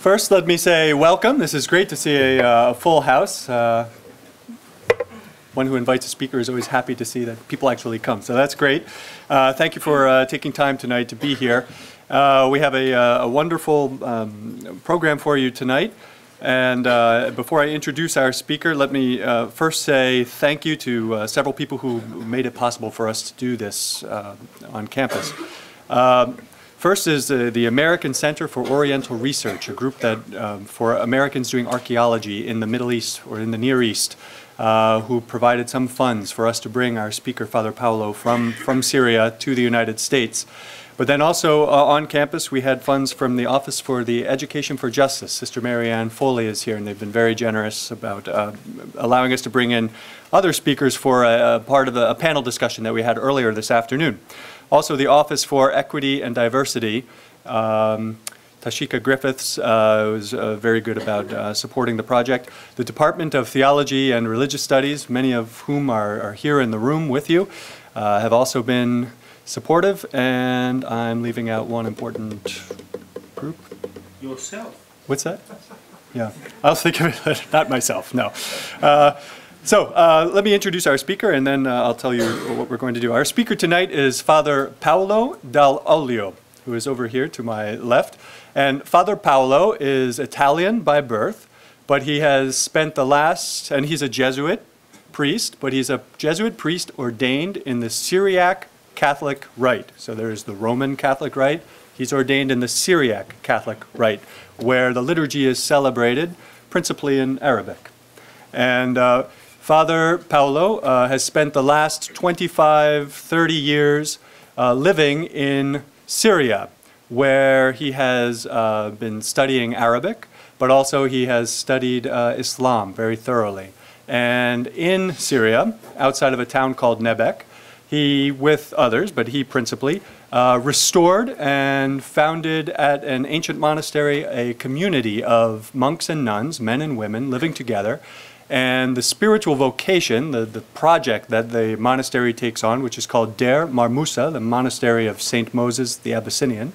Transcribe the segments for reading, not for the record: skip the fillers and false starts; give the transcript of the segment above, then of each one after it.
First, let me say welcome. This is great to see a full house. One who invites a speaker is always happy to see that people actually come, so that's great. Thank you for taking time tonight to be here. We have a wonderful program for you tonight. And before I introduce our speaker, let me first say thank you to several people who made it possible for us to do this on campus. First is the American Center for Oriental Research, a group that for Americans doing archaeology in the Middle East or in the Near East, who provided some funds for us to bring our speaker, Father Paolo, from Syria to the United States. But then also on campus, we had funds from the Office for the Education for Justice. Sister Marianne Foley is here, and they've been very generous about allowing us to bring in other speakers for a part of a panel discussion that we had earlier this afternoon. Also, the Office for Equity and Diversity, Tashika Griffiths was very good about supporting the project. The Department of Theology and Religious Studies, many of whom are here in the room with you, have also been supportive, and I'm leaving out one important group. Yourself. What's that? Yeah, I was thinking of it, not myself, no. So let me introduce our speaker, and then I'll tell you what we're going to do. Our speaker tonight is Father Paolo Dall'Oglio, who is over here to my left. And Father Paolo is Italian by birth, but he has spent the last, and he's a Jesuit priest, but he's a Jesuit priest ordained in the Syriac Catholic Rite. So there's the Roman Catholic Rite. He's ordained in the Syriac Catholic Rite, where the liturgy is celebrated principally in Arabic. And Father Paolo has spent the last 25, 30 years living in Syria, where he has been studying Arabic, but also he has studied Islam very thoroughly. And in Syria, outside of a town called Nebek, he, with others, but he principally, restored and founded at an ancient monastery a community of monks and nuns, men and women, living together. And the spiritual vocation, the project that the monastery takes on, which is called Deir Mar Musa, the monastery of St. Moses the Abyssinian,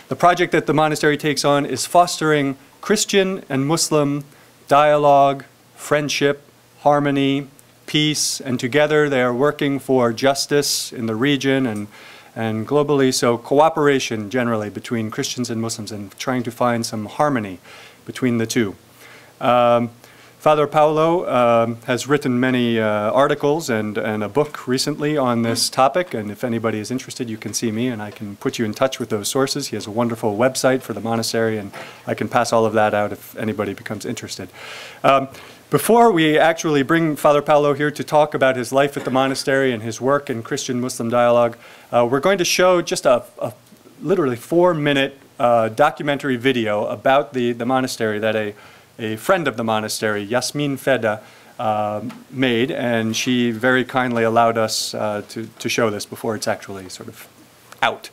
the project that the monastery takes on is fostering Christian and Muslim dialogue, friendship, harmony, peace, and together they are working for justice in the region and globally, so cooperation generally between Christians and Muslims and trying to find some harmony between the two. Father Paolo has written many articles and a book recently on this topic, and if anybody is interested, you can see me and I can put you in touch with those sources. He has a wonderful website for the monastery, and I can pass all of that out if anybody becomes interested. Before we actually bring Father Paolo here to talk about his life at the monastery and his work in Christian-Muslim dialogue, we're going to show just a literally 4-minute documentary video about the monastery that a friend of the monastery, Yasmin Feda, made, and she very kindly allowed us to show this before it's actually sort of out.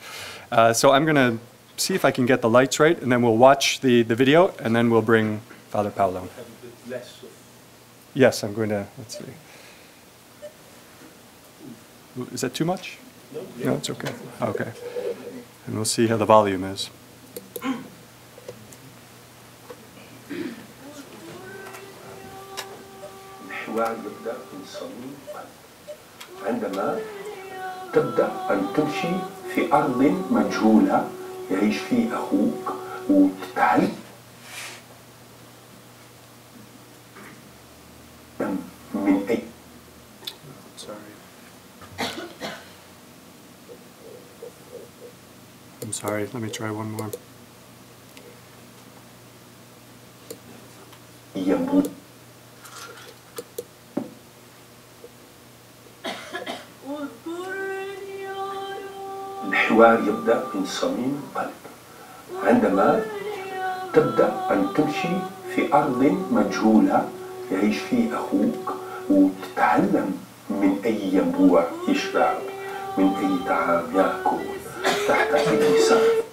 So I'm going to see if I can get the lights right, and then we'll watch the video, and then we'll bring Father Paolo. Yes, I'm going to, let's see. Is that too much? No, it's okay. Okay. And we'll see how the volume is. الحوار يبدأ من صميم عندما تبدأ أن تمشي في أرض مجهولة يعيش فيه أخوك وتتعلم من أي. I'm sorry, let me try one more. الحوار يبدأ من صميم القلب عندما تبدأ أن تمشي في أرض مجهولة يعيش فيه أخوك وتتعلم من أي ينبوع يشرب من أي طعام يأكل تحت أي سقف.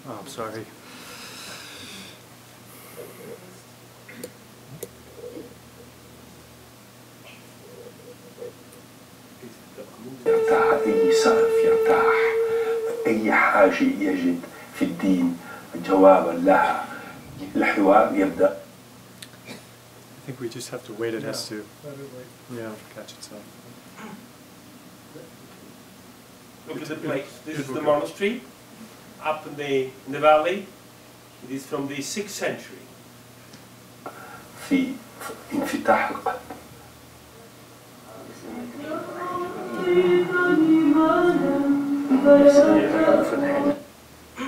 Oh, I'm sorry. يرتاح أي سقف، يرتاح أي حاجة يجد في الدين جوابا لها الحوار يبدأ. I think we just have to wait. It has to, catch itself. Look at the place. This is the monastery up in the valley. It is from the 6th century. في انفتاح القلب.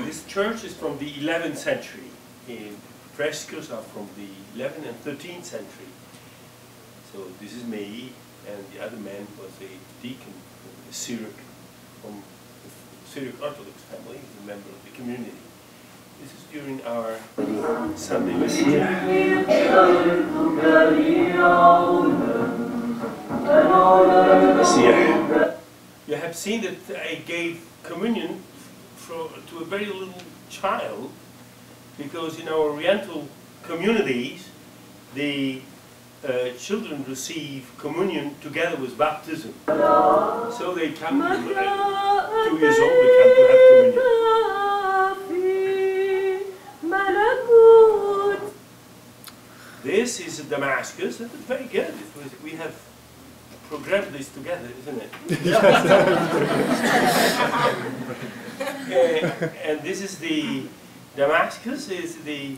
This church is from the 11th century. Frescoes are from the 11th and 13th century. So this is me, and the other man was a deacon from the Syrian Orthodox family. He's a member of the community. This is during our Sunday message. You have seen that I gave communion to a very little child, because in our Oriental communities, the children receive communion together with baptism. So they come, 2 years old, they come to have communion. This is Damascus, and it's very good. We have programmed this together, isn't it? And this is the Damascus. Is the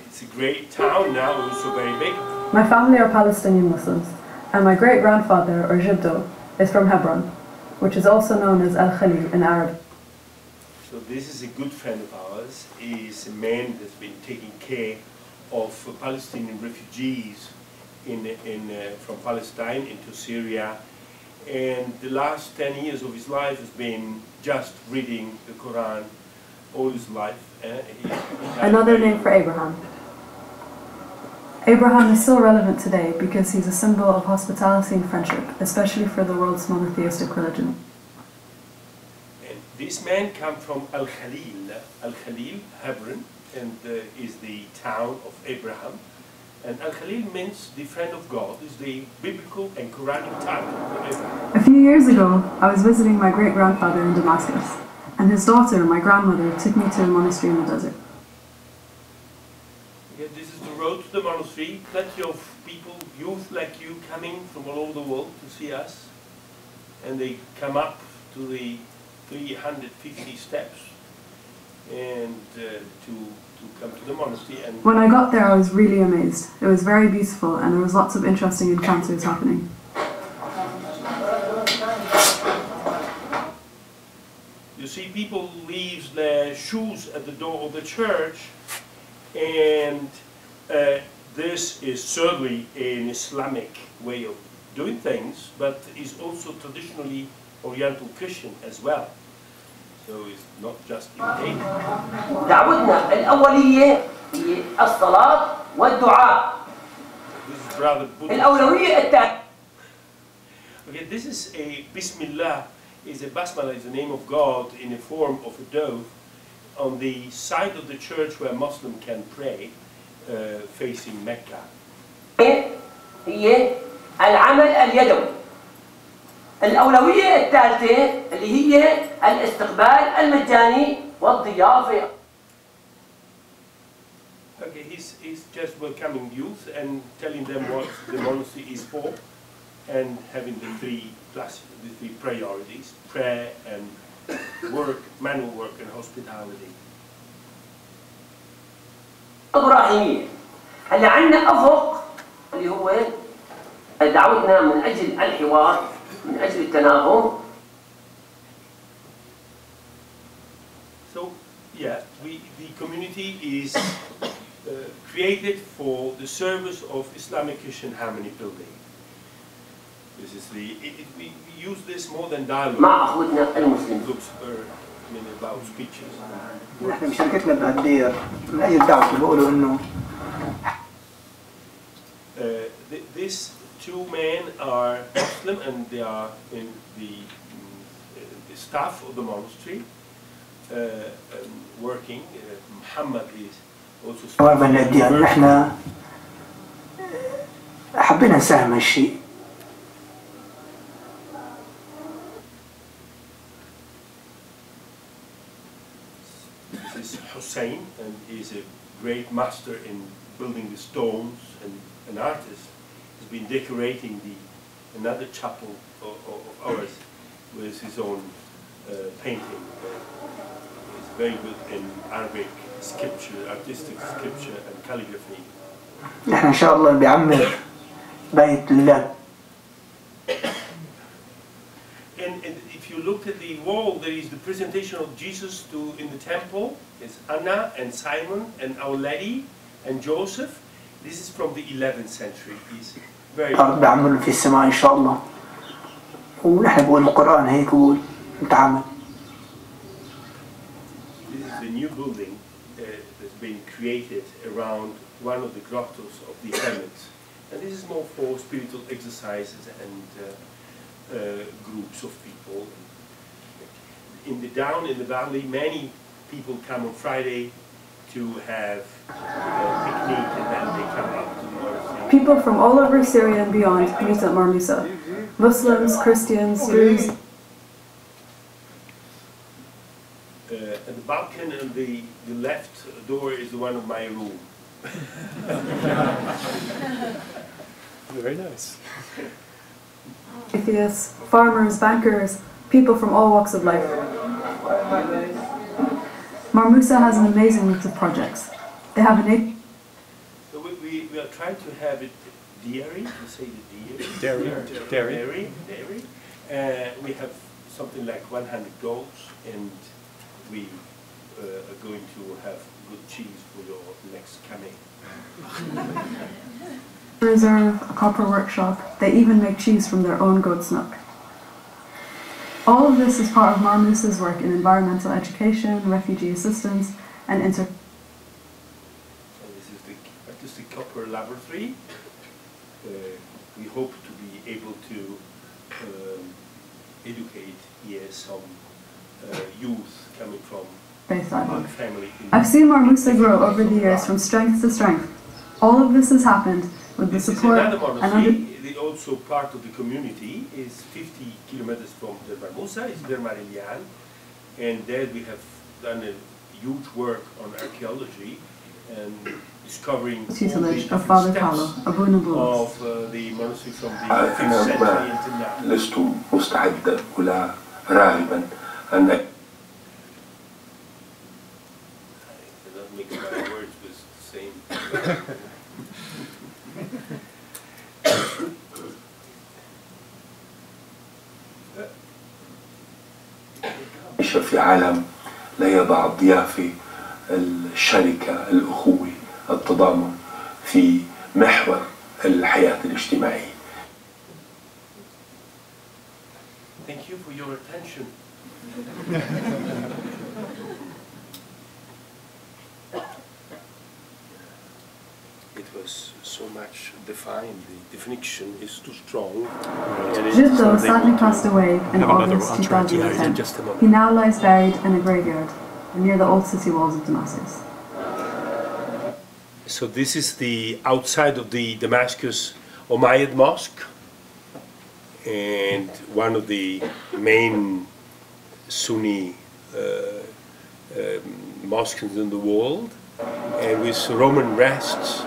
it's a great town now, also very big. My family are Palestinian Muslims, and my great-grandfather, or Jiddo, is from Hebron, which is also known as Al-Khalil in Arabic. So this is a good friend of ours. He's a man that's been taking care of Palestinian refugees from Palestine into Syria. And the last 10 years of his life has been just reading the Quran all his life. Another name for Abraham. Abraham is still relevant today because he's a symbol of hospitality and friendship, especially for the world's monotheistic religion. And this man comes from Al-Khalil. Al-Khalil, Hebron, and is the town of Abraham. And Al-Khalil means the friend of God, is the biblical and Quranic title for Abraham. A few years ago, I was visiting my great-grandfather in Damascus, and his daughter, my grandmother, took me to a monastery in the desert. Yeah, this is the road to the monastery. Plenty of people, youth like you, coming from all over the world to see us. And they come up to the 350 steps and to come to the monastery. And when I got there, I was really amazed. It was very beautiful, and there was lots of interesting encounters happening. You see, people leave their shoes at the door of the church, and this is certainly an Islamic way of doing things, but is also traditionally Oriental Christian as well. So it's not just imitated. دعوتنا الأولية هي الصلاة والدعاء. This is rather Buddhist. الأولوية التالية. Okay, this is a Bismillah. Is a basmala is the name of God in the form of a dove on the side of the church where Muslim can pray, facing Mecca. هي العمل اليدوي. الأولوية الثالثة اللي هي الاستقبال المجاني والضيافة. Okay, he's just welcoming youth and telling them what the monastery is for, and having the three priorities: prayer and work, manual work, and hospitality. إبراهيمية. هلا عندنا أفق اللي هو دعوتنا من أجل الحوار، من أجل التناغم. So, yeah, the community is created for the service of Islamic Christian harmony building. This is we use this more than dialogue. مع أخوتنا المسلمين. Looks about speeches. احنا بشركتنا بهالدير من اي الدعوه بيقولوا انه these two men are Muslim and they are in the staff of the monastery working. Muhammad is also staff. من الديار نحن حبينا نساهم هالشيء. is Hussein, and he's a great master in building the stones, and an artist has been decorating another chapel of ours with his own painting. He's very good in Arabic scripture, artistic scripture and calligraphy. نحن إن شاء الله بيعمر بيت لله. And if you look at the wall, there is the presentation of Jesus in the temple. It's Anna and Simon and Our Lady and Joseph. This is from the 11th century. It's very بيعمر في السماء إن شاء الله. ونحن بقول القرآن هيك بقول نتعامل. This is the new building that's been created around one of the grottos of the hermits. And this is more for spiritual exercises and groups of people. Down in the valley, many people come on Friday to have a picnic, and then they come up to the monastery. People from all over Syria and beyond meet at Mar Musa. Muslims, Christians, Druze. At the balcony and the left door is the one of my room. Very nice. Atheists, farmers, bankers, people from all walks of life. Mar Musa has an amazing mix of projects. They have So we are trying to have it dairy, to say the Dairy. Dairy. We have something like 100 goats, and we are going to have good cheese for your next coming. reserve, a copper workshop. They even make cheese from their own goat's milk. All of this is part of Mar Musa's work in environmental education, refugee assistance, and So this is the artistic copper laboratory. We hope to be able to educate here some youth coming from Faith Island. family. I've seen Mar Musa grow over the years from strength to strength. All of this has happened with the This is support another and monastery. Also part of the community is 50 kilometers from Deir Mar Musa, it's Deir Mar and there we have done a huge work on archaeology and discovering tutelage of Father Paolo, Abu Nabulas. of the monastery from the 5th century until now. لست مستعدا ولا راغبا أن I cannot mix my words with the same. نعيش في عالم لا يضع الضيافة، الشركة، الأخوة، التضامن في محور الحياة الاجتماعية. Thank you for your attention. It was so much defined, the definition is too strong. Jiddo sadly passed away in Have another August one. I'll try to- 2010. Just a moment. He now lies buried in a graveyard near the old city walls of Damascus. So this is the outside of the Damascus Umayyad Mosque, and one of the main Sunni mosques in the world, and with Roman rests.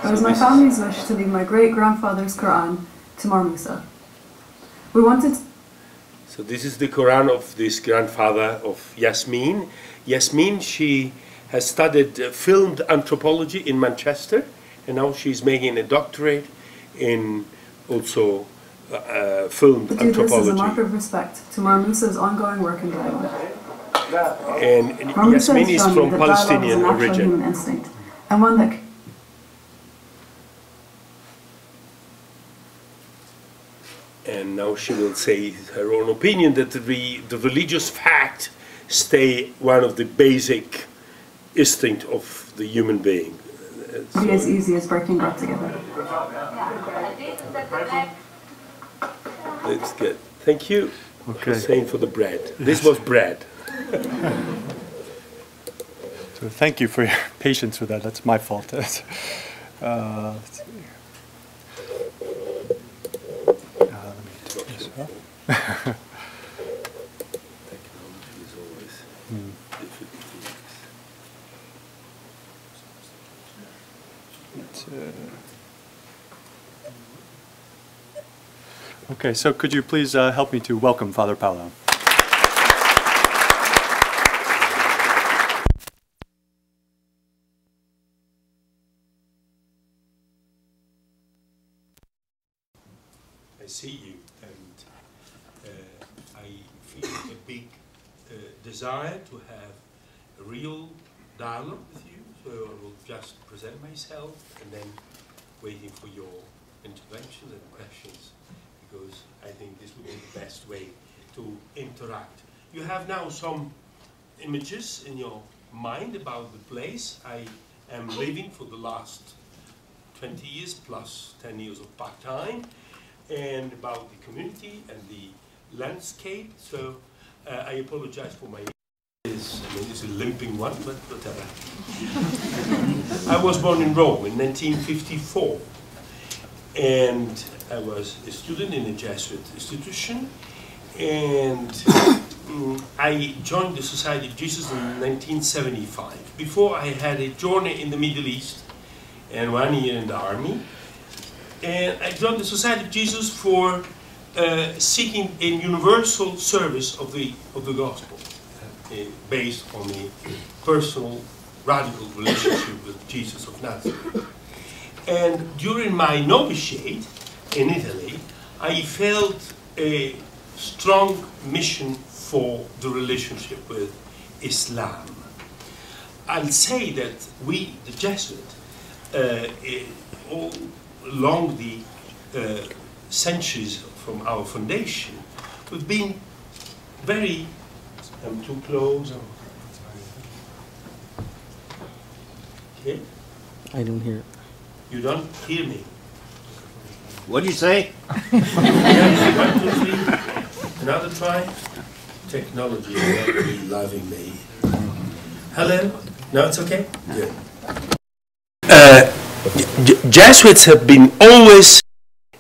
It was my family's wish to leave my great-grandfather's Quran to Mar Musa. We wanted So this is the Quran of this grandfather of Yasmin. Yasmin, she has studied filmed anthropology in Manchester, and now she's making a doctorate in also filmed to do this as a anthropology. mark of respect to Mar Musa's ongoing work in dialogue. And Mar Musa Yasmin has is shown me from that dialogue is Palestinian a natural origin. human instinct, and one that And now she will say her own opinion that the religious fact stay one of the basic instinct of the human being. can be as easy as breaking bread together. That's good. Thank you for Okay. saying for the bread. This was bread. So thank you for your patience with that. That's my fault. Let's see. Let me take this off. Technology is always difficult. Okay, so could you please help me to welcome Father Paolo? I see you, and I feel a big desire to have a real dialogue with you, so I will just present myself and then waiting for your interventions and questions, because I think this would be the best way to interact. You have now some images in your mind about the place I am living for the last 20 years plus 10 years of part-time, and about the community and the landscape. So I apologize for my it's a limping one, but whatever. I was born in Rome in 1954, and I was a student in a Jesuit institution, and I joined the Society of Jesus in 1975. Before, I had a journey in the Middle East and 1 year in the army, and I joined the Society of Jesus for seeking a universal service of the gospel, based on a personal, radical relationship with Jesus of Nazareth. And during my novitiate in Italy, I felt a strong mission for the relationship with Islam. I'll say that we, the Jesuits, all along the centuries from our foundation, we've been very... I'm too close. Okay? I don't hear it. You don't hear me. What did you say? Yeah, 1, 2, 3. Another try. Technology is not really loving me. Hello? No, it's okay? Good. Jesuits have been always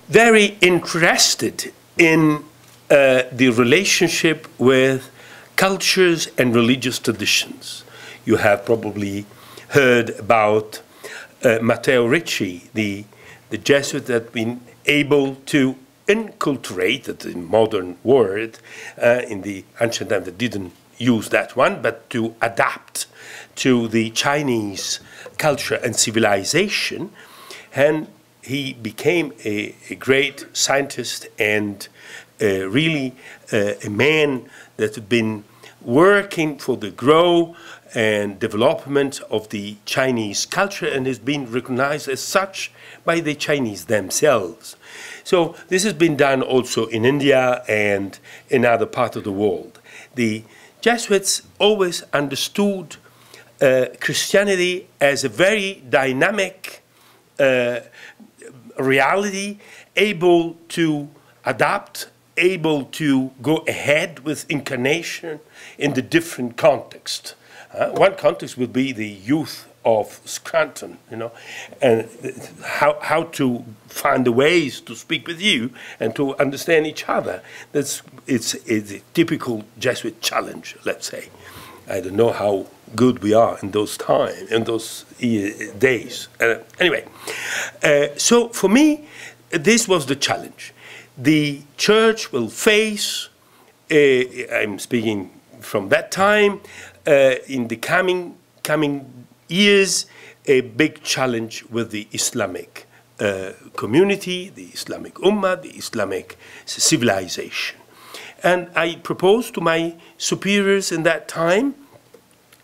very interested in the relationship with cultures and religious traditions. You have probably heard about Matteo Ricci, the Jesuit that has been able to inculturate, that's a modern word, in the ancient time that didn't use that one, but to adapt to the Chinese culture and civilization. And he became a great scientist and really a man that had been working for the growth and development of the Chinese culture and has been recognized as such by the Chinese themselves. So this has been done also in India and in other parts of the world. The Jesuits always understood Christianity as a very dynamic reality, able to adapt, able to go ahead with incarnation in the different contexts. One context would be the youth of Scranton, you know, and how to find the ways to speak with you and to understand each other. It's a typical Jesuit challenge, let's say. I don't know how good we are in those times, in those days. Anyway, so for me, this was the challenge. The church will face, I'm speaking from that time, in the coming years, a big challenge with the Islamic community, the Islamic Ummah, the Islamic civilization. And I proposed to my superiors in that time,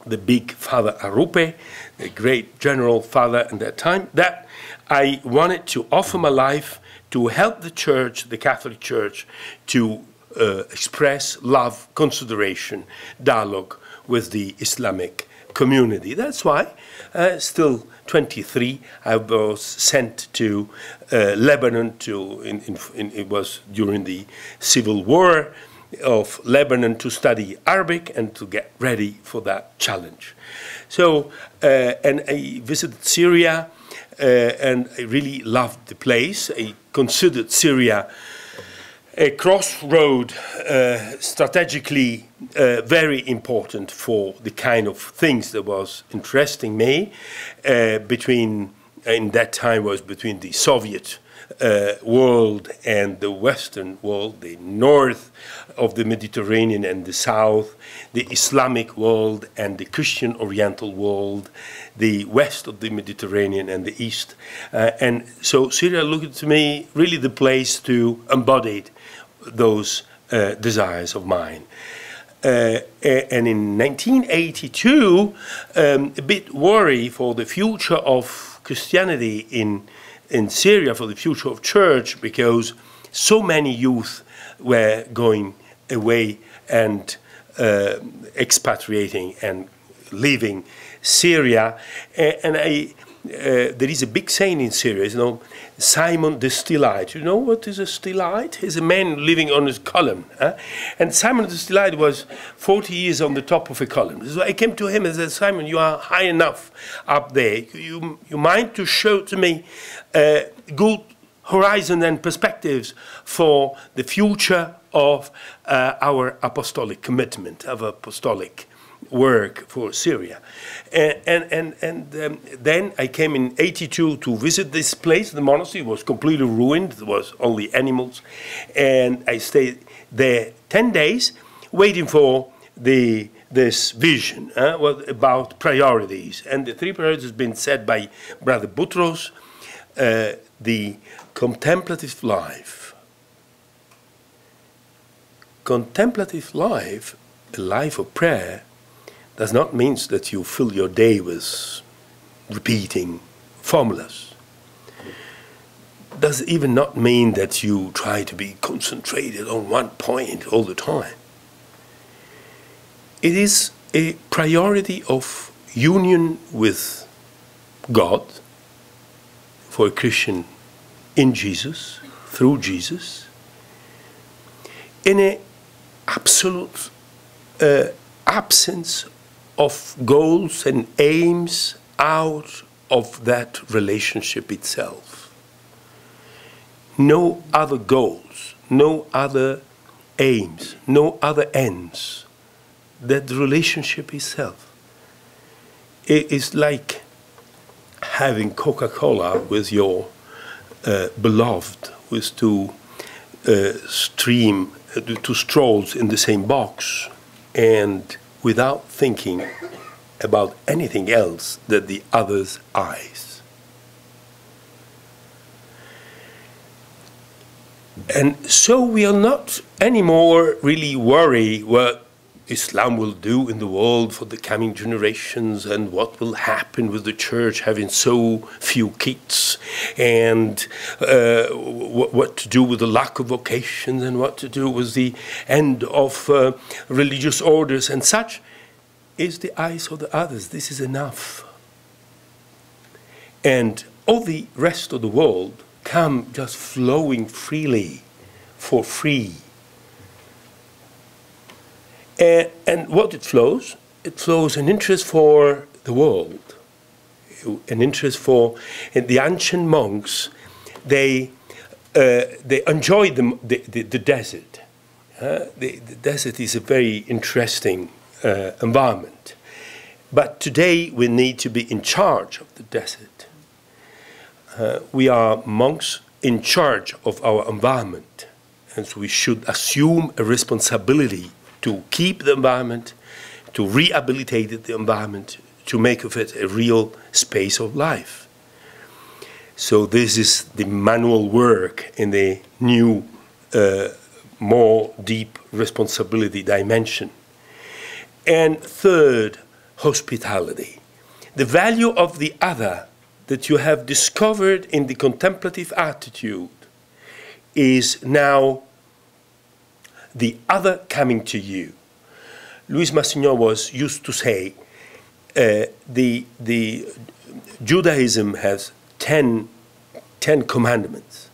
the big Father Arupe, the great general father in that time, that I wanted to offer my life to help the church, the Catholic Church, to express love, consideration, dialogue with the Islamic community. That's why, still 23, I was sent to Lebanon. It was during the civil war of Lebanon to study Arabic and to get ready for that challenge. So, and I visited Syria, and I really loved the place. I considered Syria a crossroad, strategically very important for the kind of things that was interesting me, between in that time was between the Soviet world and the Western world, the north of the Mediterranean and the south, the Islamic world and the Christian Oriental world, the west of the Mediterranean and the east. And so Syria looked to me really the place to embody those desires of mine. And in 1982, a bit worried for the future of Christianity in Syria, for the future of church, because so many youth were going away and expatriating and leaving Syria. And there is a big saying in Syria, you know, Simon the Stylite. You know what is a stylite? He's a man living on his column. And Simon the Stylite was 40 years on the top of a column. So I came to him and said, Simon, you are high enough up there. You mind to show to me good horizon and perspectives for the future of our apostolic commitment, of apostolic work for Syria. And then I came in 82 to visit this place. The monastery was completely ruined. There was only animals. And I stayed there 10 days waiting for this vision about priorities. And the 3 priorities have been set by Brother Boutros, the contemplative life. Contemplative life, a life of prayer, does not mean that you fill your day with repeating formulas. Does even not mean that you try to be concentrated on one point all the time. It is a priority of union with God for a Christian in Jesus, through Jesus, in an absolute absence of goals and aims out of that relationship itself. No other goals, no other aims, no other ends. That the relationship itself. It is like having Coca-Cola with your beloved, with two straws in the same box, and without thinking about anything else than the other's eyes. And so we are not anymore really worried what Islam will do in the world for the coming generations and what will happen with the church having so few kids, and what to do with the lack of vocations, and what to do with the end of religious orders and such. Is the eyes of the others. This is enough. And all the rest of the world come just flowing freely, for free. And what it flows an interest for the world, an interest for the ancient monks. They enjoyed the desert. The desert is a very interesting environment. But today we need to be in charge of the desert. We are monks in charge of our environment, and so we should assume a responsibility to keep the environment, to rehabilitate the environment, to make of it a real space of life. So this is the manual work in the new, more deep responsibility dimension. And third, hospitality. The value of the other that you have discovered in the contemplative attitude is now the other coming to you. Louis Massignon used to say, the Judaism has 10 commandments,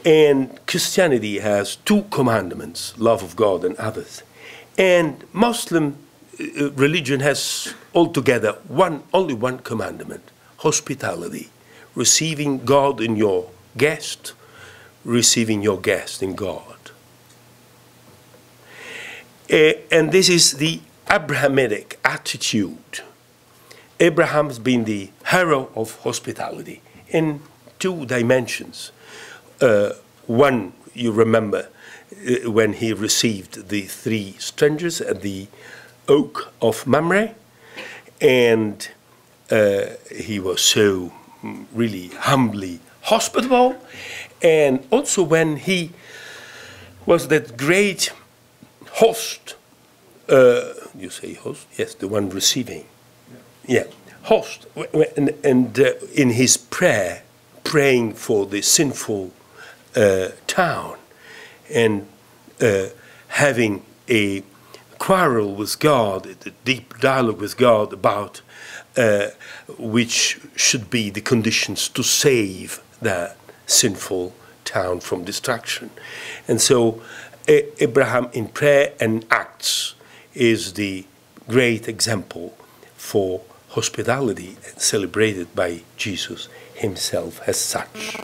and Christianity has 2 commandments, love of God and others. And Muslim religion has altogether only one commandment, hospitality, receiving God in your guest, receiving your guest in God. And this is the Abrahamic attitude. Abraham has been the hero of hospitality. in two dimensions. One, you remember, when he received the 3 strangers at the oak of Mamre, and he was so really humbly hospitable, and also when he was that great host, you say host? Yes, the one receiving. Yeah, host, and in his prayer, praying for the sinful town, and having a quarrel with God, a deep dialogue with God about which should be the conditions to save that sinful town from destruction. And so Abraham in prayer and acts is the great example for hospitality, celebrated by Jesus himself as such.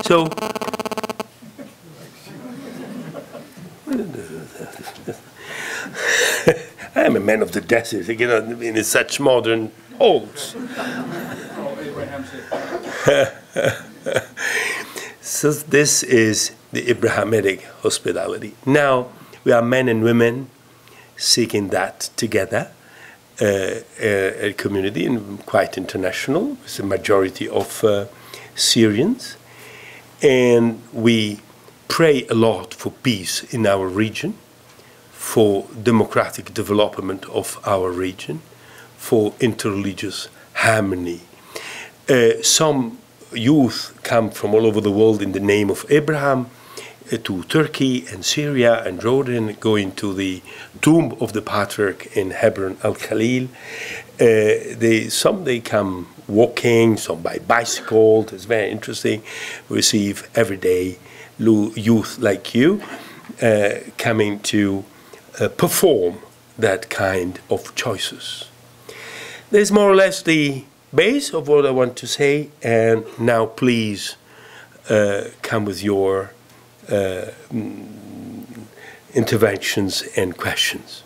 So I am a man of the desert, you know, in such modern halls. So this is the Abrahamic hospitality. Now we are men and women seeking that together, a community and quite international, with a majority of Syrians, and we pray a lot for peace in our region, for democratic development of our region, for interreligious harmony. Some youth come from all over the world in the name of Abraham to Turkey and Syria and Jordan, going to the tomb of the patriarch in Hebron al-Khalil. Some they come walking, some by bicycle. It's very interesting. We receive every day youth like you coming to perform that kind of choices. There's more or less the base of what I want to say, and now please come with your interventions and questions.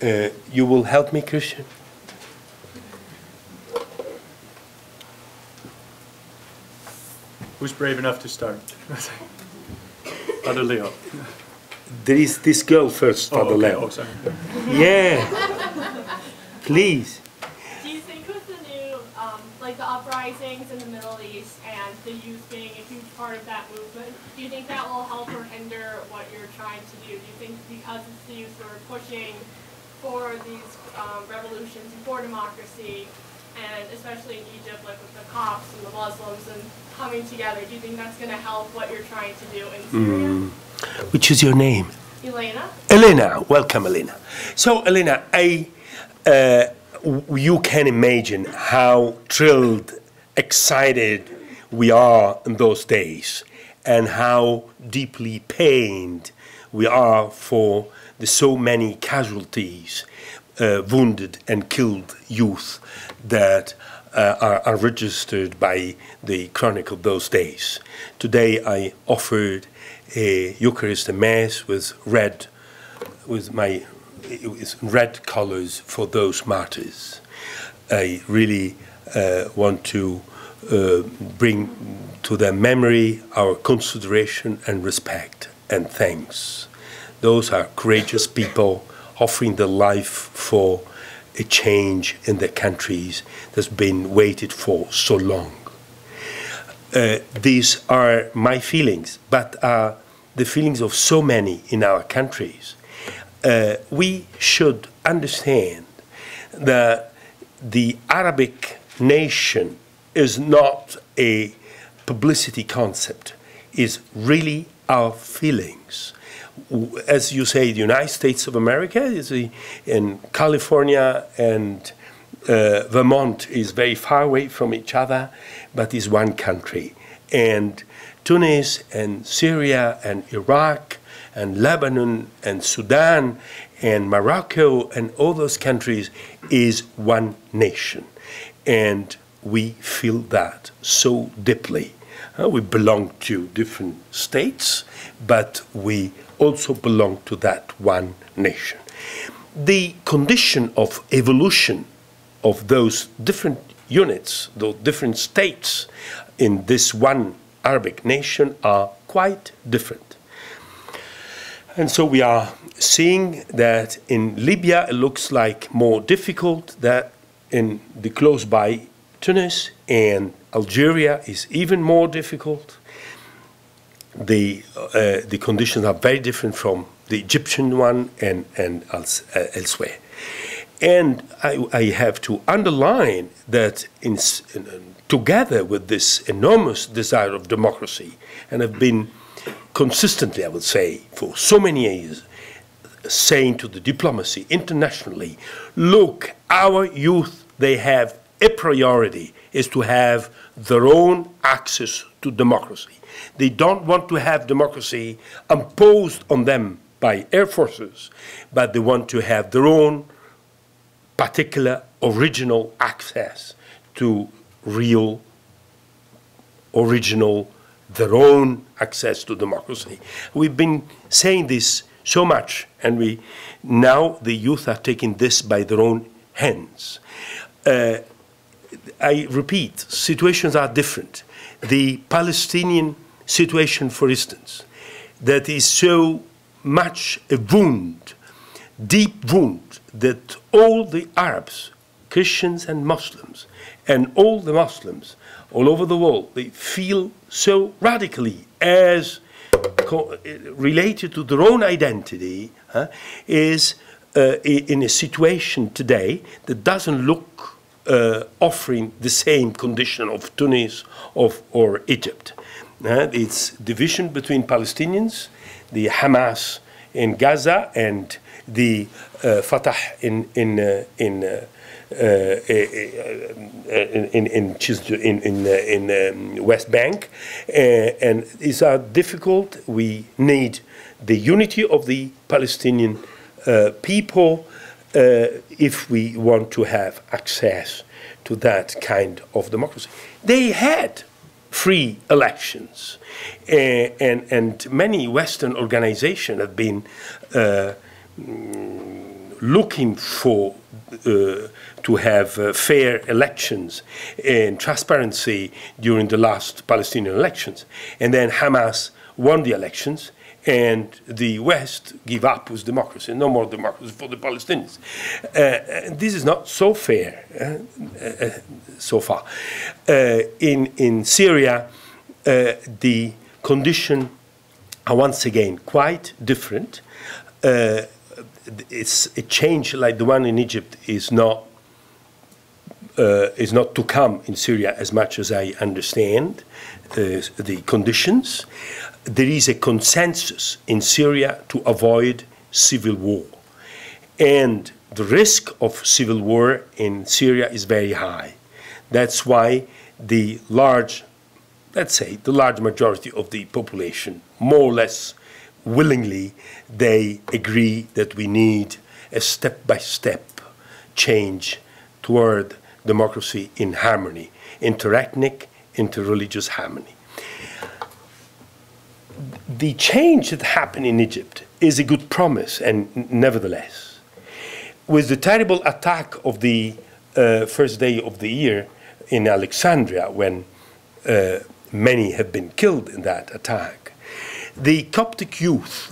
You will help me, Christian? Who's brave enough to start? Father Leo. There is this girl first, Father Leo. Oh, sorry. Yeah. Please. Do you think with the new, like the uprisings in the Middle East and the youth being a huge part of that movement, do you think that will help or hinder what you're trying to do? Do you think because it's the youth who are pushing for these revolutions and for democracy, and especially in Egypt, like with the Copts and the Muslims and coming together, do you think that's going to help what you're trying to do in Syria? Which is your name? Elena. Elena, welcome, Elena. So, Elena, you can imagine how thrilled, excited we are in those days, and how deeply pained we are for the so many casualties, wounded and killed youth that are registered by the chronicle of those days. Today I offered a Eucharist, a Mass with red colors for those martyrs. I really want to bring to their memory our consideration and respect and thanks. Those are courageous people offering their life for a change in their countries that's been waited for so long. These are my feelings, but are the feelings of so many in our countries. We should understand that the Arabic nation is not a publicity concept, is really our feelings. As you say, the United States of America is in California and Vermont is very far away from each other, but is one country. And Tunis and Syria and Iraq and Lebanon and Sudan and Morocco and all those countries is one nation. And we feel that so deeply. We belong to different states, but we also belong to that one nation. The condition of evolution of those different units, those different states in this one Arabic nation are quite different. And so we are seeing that in Libya it looks like more difficult, that in the close by Tunis and Algeria is even more difficult. The conditions are very different from the Egyptian one and elsewhere. And I have to underline that together with this enormous desire of democracy, and have been consistently, I would say, for so many years, saying to the diplomacy internationally, look, our youth, they have a priority, is to have their own access to democracy. They don't want to have democracy imposed on them by air forces, but they want to have their own particular original access to real, original, their own access to democracy. We've been saying this so much, and now the youth are taking this by their own hands. I repeat, situations are different. The Palestinian situation, for instance, that is so much a wound, deep wound, that all the Arabs, Christians and Muslims, and all the Muslims all over the world, they feel so radically as related to their own identity, is in a situation today that doesn't look offering the same condition of Tunis or Egypt. It's division between Palestinians, the Hamas in Gaza, and the Fatah in West Bank, and these are difficult. We need the unity of the Palestinian people if we want to have access to that kind of democracy. They had free elections, and many Western organizations have been looking for to have fair elections and transparency during the last Palestinian elections. And then Hamas won the elections, and the West gave up with democracy. No more democracy for the Palestinians. This is not so fair so far. In Syria, the conditions are once again quite different. It's a change like the one in Egypt is not to come in Syria, as much as I understand the conditions. There is a consensus in Syria to avoid civil war, and the risk of civil war in Syria is very high. That's why the large, let's say, the large majority of the population, more or less willingly, they agree that we need a step-by-step change toward democracy in harmony, interethnic, interreligious harmony. The change that happened in Egypt is a good promise, and nevertheless, with the terrible attack of the first day of the year in Alexandria, when many have been killed in that attack, the Coptic youth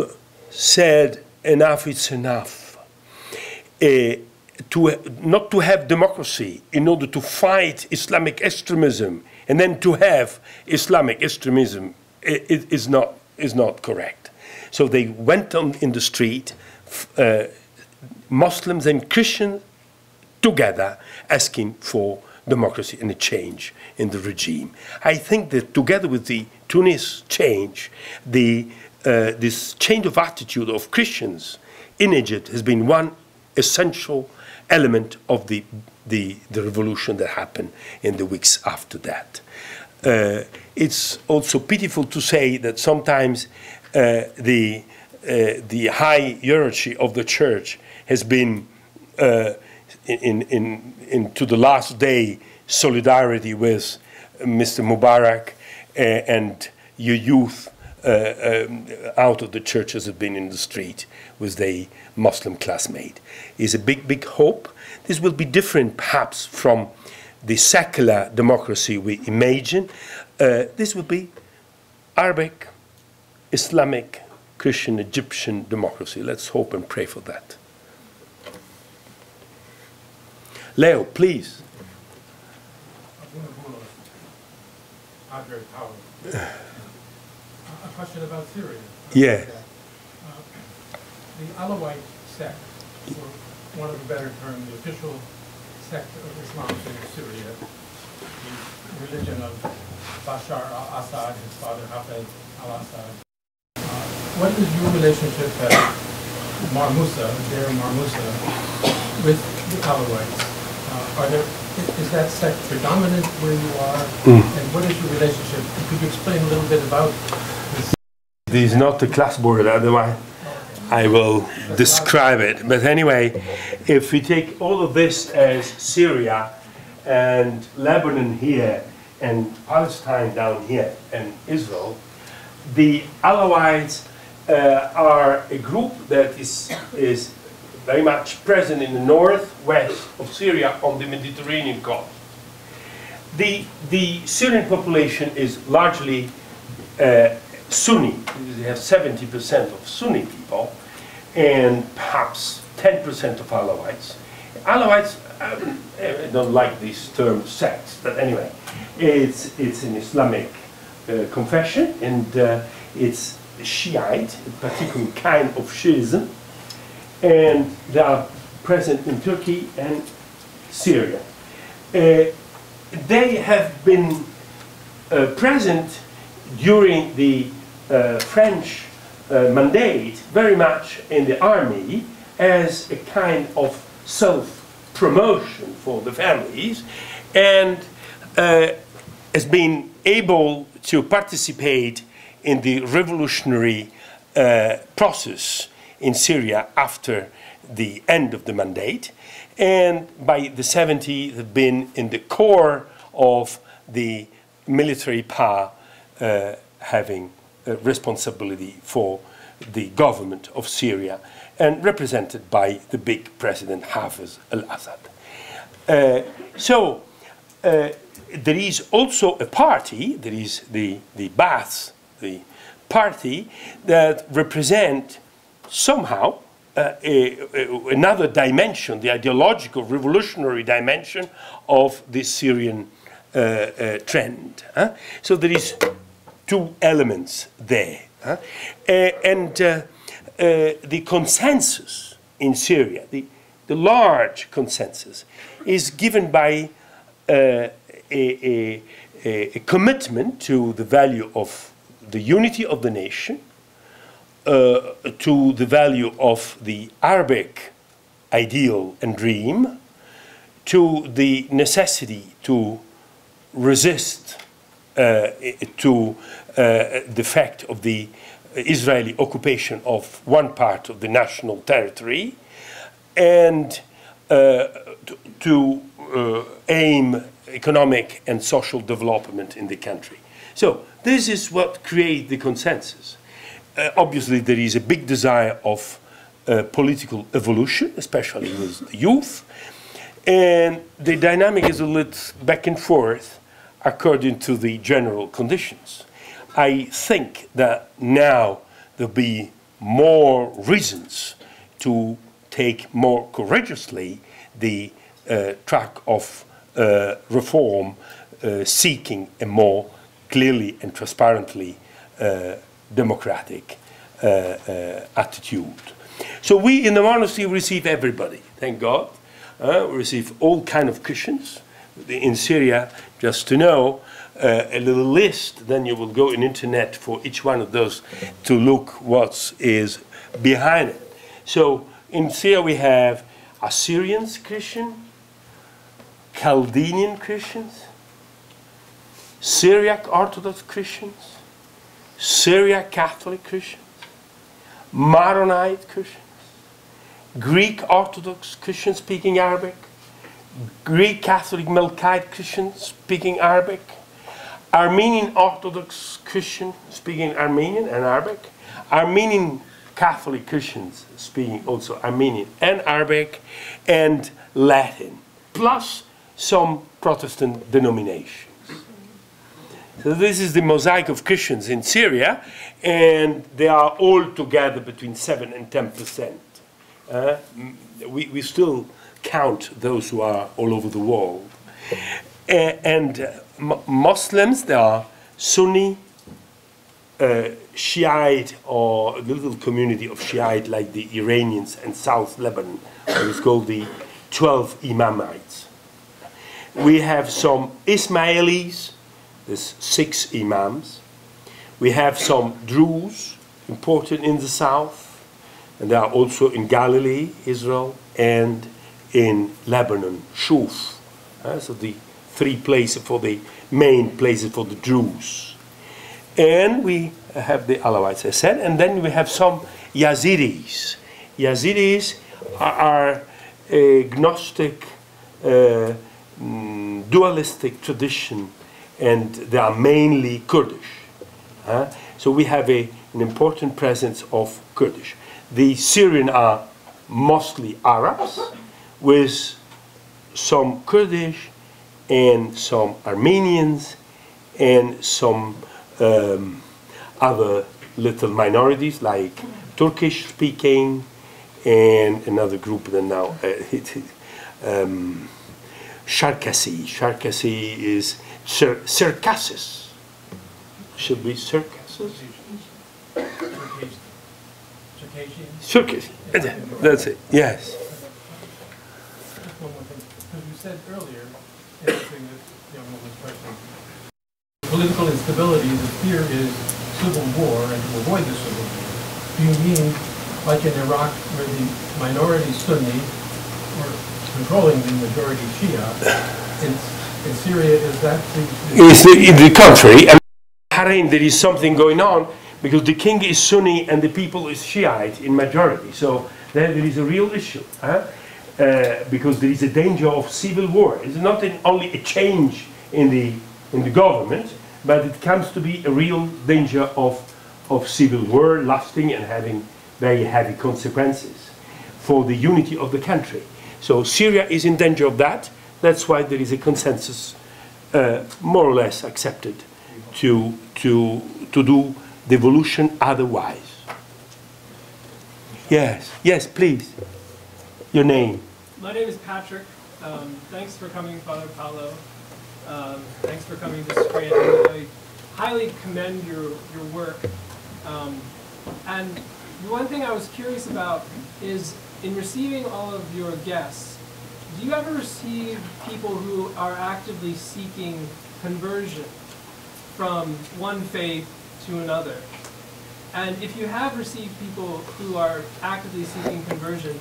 said, enough is enough. Not to have democracy in order to fight Islamic extremism, and then to have Islamic extremism is not correct. So they went on in the street, Muslims and Christians together, asking for democracy and a change in the regime. I think that together with the Tunis change, this change of attitude of Christians in Egypt has been one essential element of the revolution that happened in the weeks after that. It's also pitiful to say that sometimes the high hierarchy of the church has been into the last day solidarity with Mr. Mubarak, and your youth out of the churches have been in the street with their Muslim classmate. Is a big hope. This will be different perhaps from the secular democracy we imagine, this would be Arabic, Islamic, Christian, Egyptian democracy. Let's hope and pray for that. Leo, please. A question about Syria. Yeah. The Alawite sect, for one of a better term, the official sect of Islam in Syria, the religion of Bashar al-Assad, his father Hafez al-Assad. What is your relationship at Mar Musa, Deir Mar Musa, with the Alawites? Is that sect predominant where you are? And what is your relationship? Could you explain a little bit about this? This is not the class board, otherwise I will describe it. But anyway, if we take all of this as Syria and Lebanon here and Palestine down here and Israel, the Alawites are a group that is very much present in the northwest of Syria on the Mediterranean coast. The Syrian population is largely Sunni. They have 70% of Sunni people and perhaps 10% of Alawites. Alawites, I don't like this term sects, but anyway, it's an Islamic confession, and it's Shiite, a particular kind of Shiism, and they are present in Turkey and Syria. They have been present during the French mandate very much in the army as a kind of self-promotion for the families, and has been able to participate in the revolutionary process in Syria after the end of the mandate, and by the 70s have been in the core of the military power having responsibility for the government of Syria, and represented by the big president Hafez al-Assad. So there is also a party, there is the Ba'ath, the party that represent somehow another dimension, the ideological revolutionary dimension of the Syrian trend. So there is two elements there. And the consensus in Syria, the large consensus, is given by a commitment to the value of the unity of the nation, to the value of the Arabic ideal and dream, to the necessity to resist to the fact of the Israeli occupation of one part of the national territory, and to aim economic and social development in the country. So this is what creates the consensus. Obviously, there is a big desire of political evolution, especially with the youth, and the dynamic is a little back and forth according to the general conditions. I think that now there'll be more reasons to take more courageously the track of reform, seeking a more clearly and transparently democratic attitude. So we in the monastery receive everybody, thank God. We receive all kinds of Christians. In Syria, just to know, a little list, then you will go on internet for each one of those to look what is behind it. So in Syria we have Assyrian Christian, Chaldean Christians, Syriac Orthodox Christians, Syriac Catholic Christians, Maronite Christians, Greek Orthodox Christians speaking Arabic, Greek Catholic Melkite Christians speaking Arabic, Armenian Orthodox Christian speaking Armenian and Arabic, Armenian Catholic Christians speaking also Armenian and Arabic, and Latin, plus some Protestant denominations. So this is the mosaic of Christians in Syria, and they are all together between 7 and 10%. We still count those who are all over the world. Muslims, they are Sunni, Shiite, or a little community of Shiite like the Iranians and South Lebanon, which is called the 12 Imamites. We have some Ismailis, there's 6 Imams. We have some Druze, important in the south, and they are also in Galilee, Israel, and in Lebanon, Shuf. So the 3 places for the main places for the Druze. And we have the Alawites, I said, and then we have some Yazidis. Yazidis are a Gnostic, dualistic tradition, and they are mainly Kurdish. So we have an important presence of Kurdish. The Syrian are mostly Arabs, with some Kurdish and some Armenians and some other little minorities like Turkish speaking and another group that now Sharkasi. Sharkasi is Circassus. Should be Circassus? Circasian. That's it. Yes. One more thing. Because you said earlier, answering this young woman's question, political instability, the fear is civil war, and to avoid the civil war. Do you mean, like in Iraq, where the minority Sunni were controlling the majority Shia, in Syria, is that the contrary. And in Bahrain, there is something going on, because the king is Sunni and the people is Shiite in majority. So there is a real issue. Because there is a danger of civil war. It's not only a change in the government, but it comes to be a real danger of civil war lasting and having very heavy consequences for the unity of the country. So Syria is in danger of that. That's why there is a consensus, more or less accepted, to do the evolution otherwise. Yes, please. Your name? My name is Patrick. Thanks for coming, Father Paolo. Thanks for coming to Scranton. I highly commend your work. And the one thing I was curious about is, in receiving all of your guests, do you ever receive people who are actively seeking conversion from one faith to another? And if you have received people who are actively seeking conversion,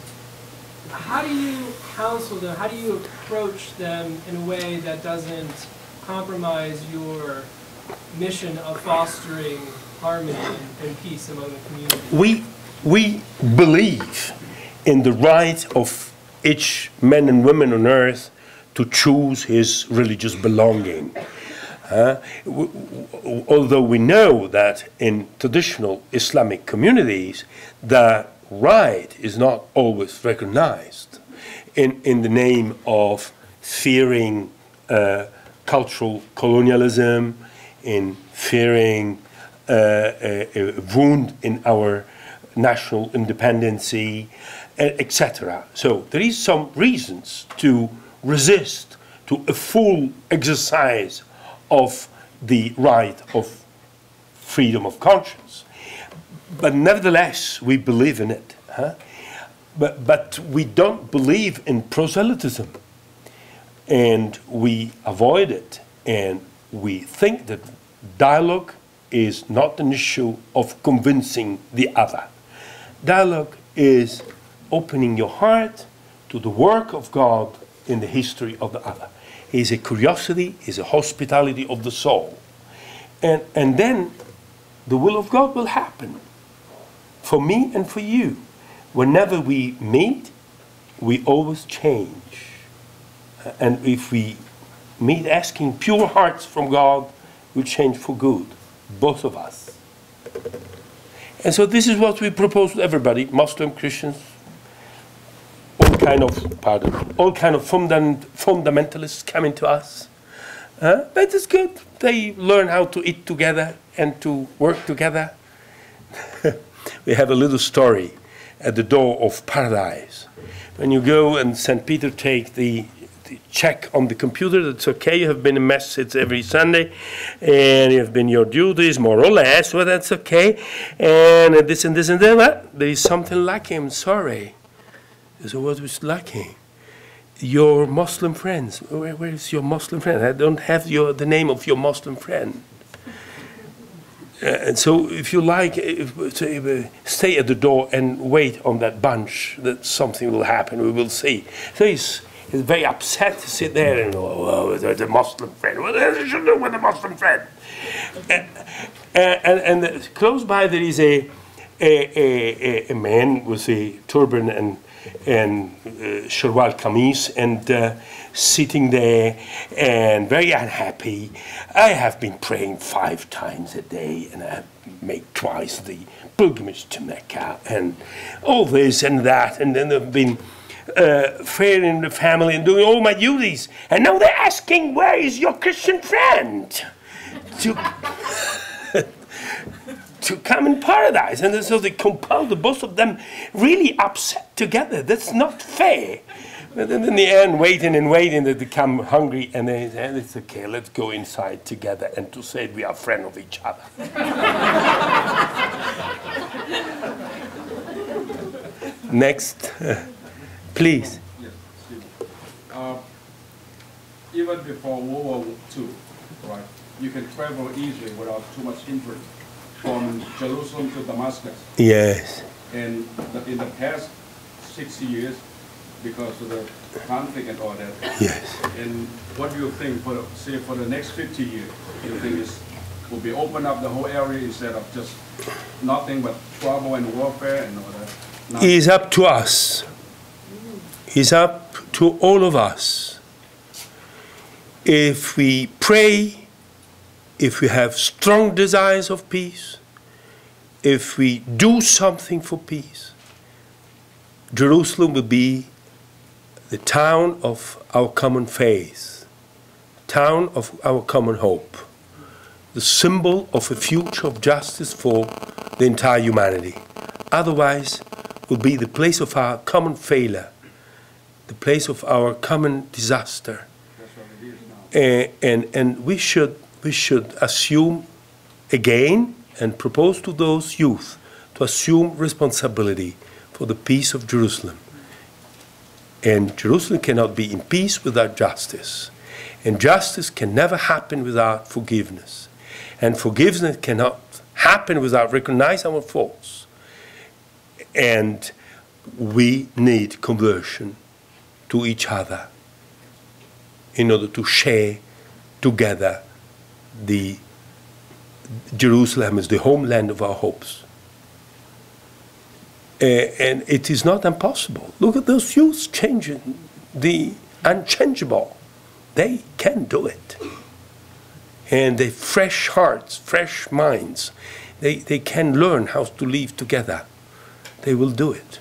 how do you counsel them? How do you approach them in a way that doesn't compromise your mission of fostering harmony and peace among the community? We believe in the right of each man and woman on earth to choose his religious belonging. Although we know that in traditional Islamic communities, the right is not always recognized in the name of fearing cultural colonialism, in fearing a wound in our national independency, etc. So there is some reasons to resist to a full exercise of the right of freedom of conscience. But nevertheless, we believe in it. But we don't believe in proselytism. And we avoid it. And we think that dialogue is not an issue of convincing the other. Dialogue is opening your heart to the work of God in the history of the other. Is a curiosity, is a hospitality of the soul. And then the will of God will happen for me and for you. Whenever we meet, we always change. And if we meet asking pure hearts from God, we change for good, both of us. And so this is what we propose to everybody, Muslim, Christians, all kind of fundamentalists coming to us. But it's good. They learn how to eat together and to work together. We have a little story at the door of paradise. When you go and St. Peter take the check on the computer, that's okay, you have been in mass, it's every Sunday, and you have been your duties, more or less, well, that's okay, and this and this and that, there is something lacking, I'm sorry. So what was lacking? Your Muslim friends. Where is your Muslim friend? I don't have the name of your Muslim friend. And so if you like, stay at the door and wait on that bunch, that something will happen, we will see. So he's very upset to sit there and, oh, the Muslim friend. What should I do with the Muslim friend? And close by there is a man with a turban and shalwar kameez and sitting there and very unhappy. I have been praying 5 times a day and I make twice the pilgrimage to Mecca and all this and that, and then I've been failing the family and doing all my duties, and now they're asking, where is your Christian friend to come in paradise? And so they compel the both of them really upset together. That's not fair. But then in the end, waiting and waiting, they become hungry, and they say, it's okay, let's go inside together and to say we are friends of each other. Next. Please. Yes, even before World War II, right, you can travel easily without too much hindrance from Jerusalem to Damascus. Yes. And in the past 60 years, because of the conflict and all that. Yes. And what do you think, for the next 50 years, you think will be open up the whole area instead of just nothing but trouble and warfare and all that? It's up to us. It's up to all of us. If we pray, if we have strong desires of peace, if we do something for peace, Jerusalem will be the town of our common faith, town of our common hope, the symbol of a future of justice for the entire humanity. Otherwise, it will be the place of our common failure, the place of our common disaster. That's what it is now. And we should assume again and propose to those youth to assume responsibility for the peace of Jerusalem. And Jerusalem cannot be in peace without justice. And justice can never happen without forgiveness. And forgiveness cannot happen without recognizing our faults. And we need conversion to each other in order to share together the Jerusalem as the homeland of our hopes. And it is not impossible. Look at those youths changing the unchangeable. They can do it. And they fresh hearts, fresh minds. They can learn how to live together. They will do it.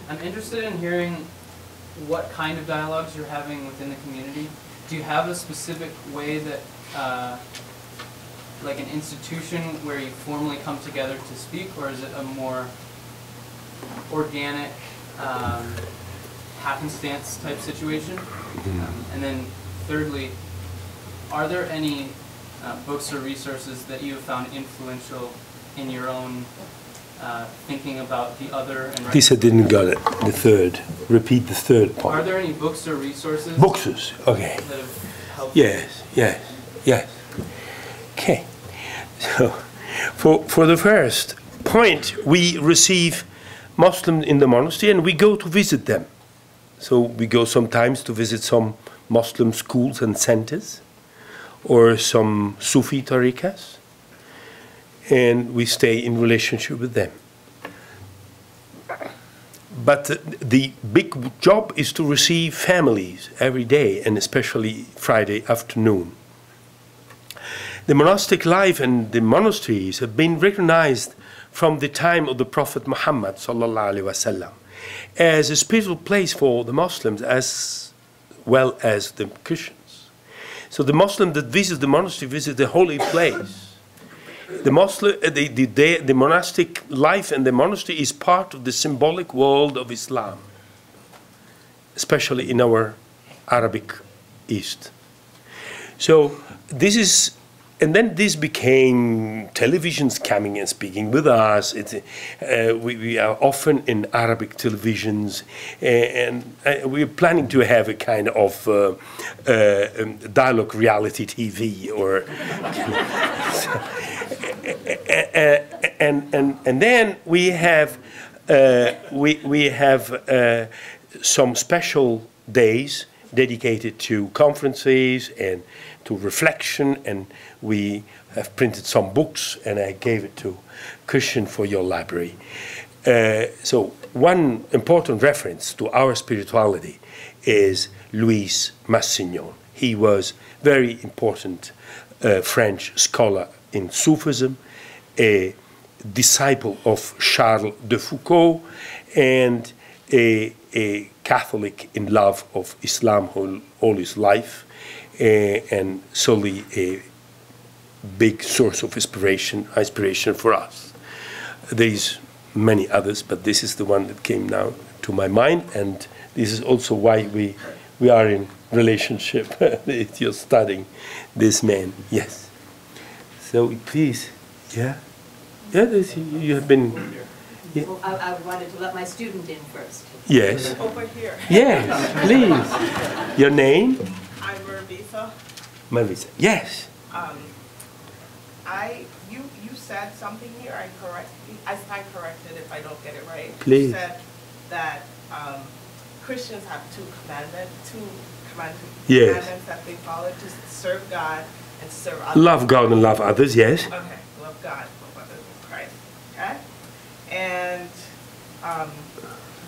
I'm interested in hearing what kind of dialogues you're having within the community. Do you have a specific way that, like an institution where you formally come together to speak, or is it a more organic, happenstance type situation? And then thirdly, are there any books or resources that you have found influential in your own thinking about the other? And This I didn't get it. The third. Repeat the third point. Are there any books or resources? Books, okay. That have helped? Yes. Okay. So, for the first point, we receive Muslims in the monastery and we go to visit them. So we go sometimes to visit some Muslim schools and centers or some Sufi tariqas, and we stay in relationship with them. But the big job is to receive families every day, and especially Friday afternoon. The monastic life and the monasteries have been recognized from the time of the Prophet Muhammad sallallahu alaihi wasallam as a spiritual place for the Muslims as well as the Christians. So the Muslim that visits the monastery visits the holy place. The monastic life and the monastery is part of the symbolic world of Islam, especially in our Arabic East. So this is, and then this became televisions coming and speaking with us. We are often in Arabic televisions, and we're planning to have a kind of dialogue reality TV, or and then we have some special days dedicated to conferences and to reflection, and we have printed some books, and I gave it to Christian for your library. So one important reference to our spirituality is Louis Massignon. He was very important French scholar in Sufism, a disciple of Charles de Foucault, and a Catholic in love of Islam all his life, and solely a big source of inspiration for us. There is many others, but this is the one that came now to my mind, and this is also why we are in relationship. You're studying this man, yes. So please, yeah, you have been. Yeah. Well, I wanted to let my student in first. Yes. Over here. Yes, please. Your name? I'm Marvisa. Marvisa. Yes. You said something here. I stand corrected if I don't get it right. Please. You said that Christians have two commandments Yes. that they follow: to serve God and to serve others. Love God and love others. Yes. Okay. Love God, love others, and Christ. Okay. And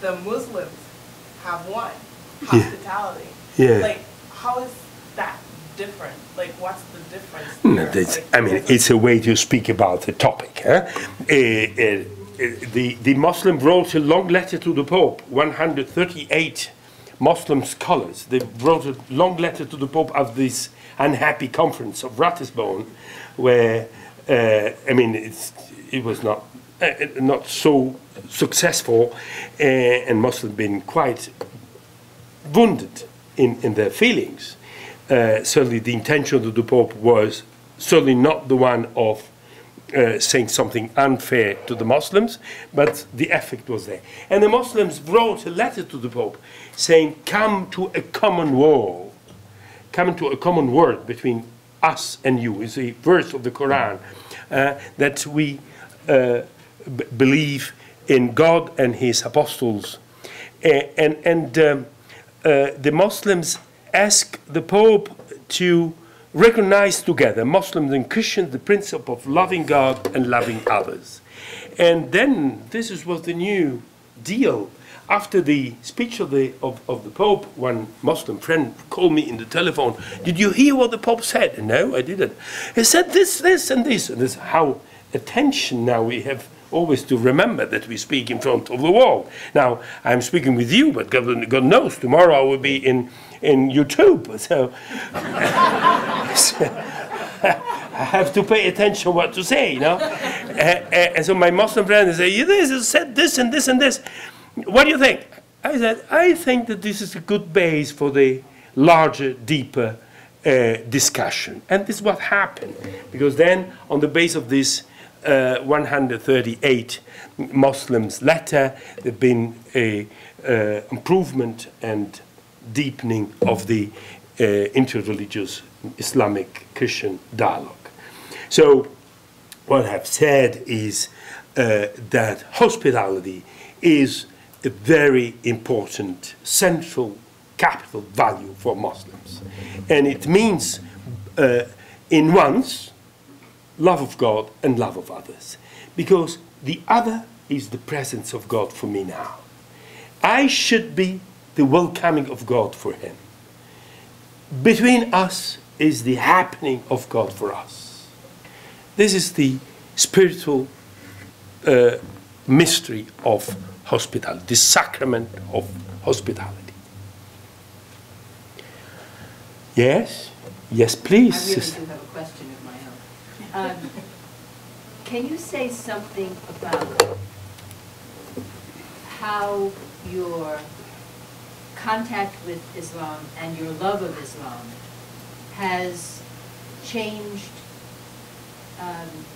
the Muslims have one, hospitality. Yeah. Like, how is that different? Like, what's the difference? No, I mean, it's a way to speak about the topic. Huh? The Muslim wrote a long letter to the Pope, 138 Muslim scholars. They wrote a long letter to the Pope of this unhappy conference of Ratisbon, where, I mean, it was not so successful, and must have been quite wounded in their feelings. Certainly the intention of the Pope was certainly not the one of saying something unfair to the Muslims, but the effect was there. And the Muslims wrote a letter to the Pope saying, come to a common wall, come to a common word between us and you. It's a verse of the Quran, that we believe in God and his apostles. The Muslims ask the Pope to recognize together, Muslims and Christians, the principle of loving God and loving others. And then this was the new deal. After the speech of the Pope, one Muslim friend called me in the telephone. Did you hear what the Pope said? No, I didn't. He said this, this, and this. And this is how attention now we have always to remember that we speak in front of the wall. Now, I'm speaking with you, but God knows, tomorrow I will be in YouTube. So I have to pay attention what to say, you know. And so my Muslim friend said, you said this and this and this. What do you think? I said, I think that this is a good base for the larger, deeper discussion. And this is what happened. Because then, on the base of this 138 Muslims letter, there have been a improvement and deepening of the interreligious Islamic Christian dialogue. So what I've said is that hospitality is a very important central capital value for Muslims. And it means in once love of God and love of others. Because the other is the presence of God for me now. I should be the welcoming of God for him. Between us is the happening of God for us. This is the spiritual mystery of hospitality, the sacrament of hospitality. Yes? Yes, please. I really do have a question of my own. Can you say something about how your contact with Islam and your love of Islam has changed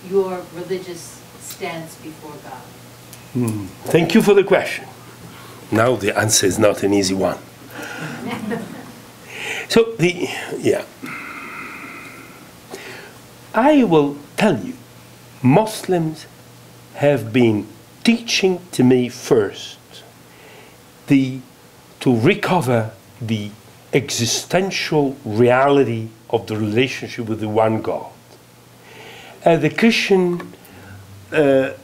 your religious stance before God? Thank you for the question. Now the answer is not an easy one. So I will tell you, Muslims have been teaching to me first to recover the existential reality of the relationship with the one God. As a Christian, a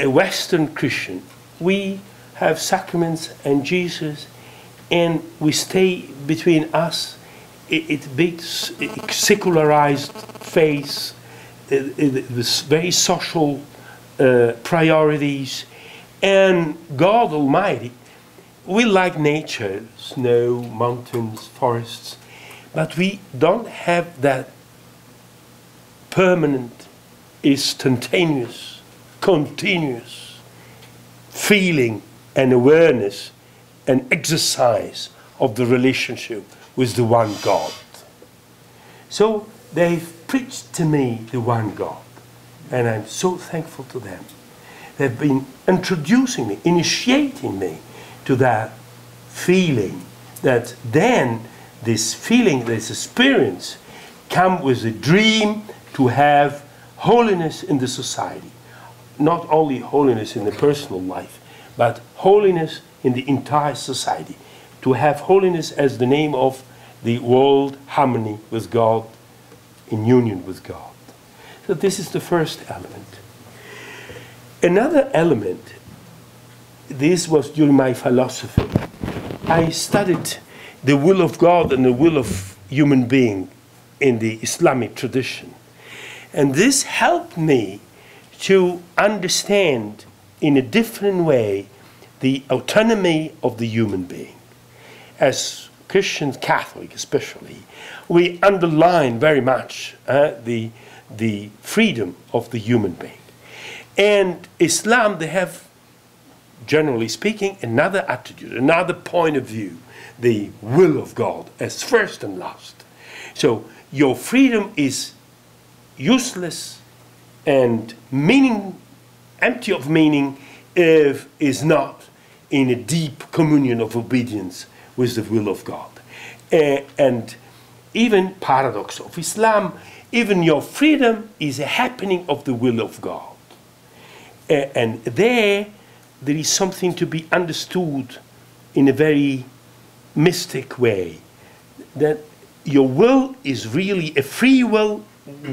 Western Christian, we have sacraments and Jesus, and we stay between us. It beats secularized faith, with very social priorities, and God Almighty. We like nature, snow, mountains, forests, but we don't have that permanent, instantaneous, continuous feeling and awareness and exercise of the relationship with the one God. So they've preached to me the one God, and I'm so thankful to them. They've been introducing me, initiating me to that feeling, that then this feeling, this experience, come with a dream to have holiness in the society. Not only holiness in the personal life, but holiness in the entire society. To have holiness as the name of the world harmony with God, in union with God. So this is the first element. Another element, this was during my philosophy. I studied the will of God and the will of human being in the Islamic tradition. And this helped me to understand in a different way the autonomy of the human being. As Christians, Catholic especially, we underline very much the freedom of the human being. And Islam, they have, generally speaking, another attitude, another point of view, the will of God as first and last. So your freedom is useless and empty of meaning if is not in a deep communion of obedience with the will of God. And even paradox of Islam, even your freedom is a happening of the will of God. And there is something to be understood in a very mystic way, that your will is really a free will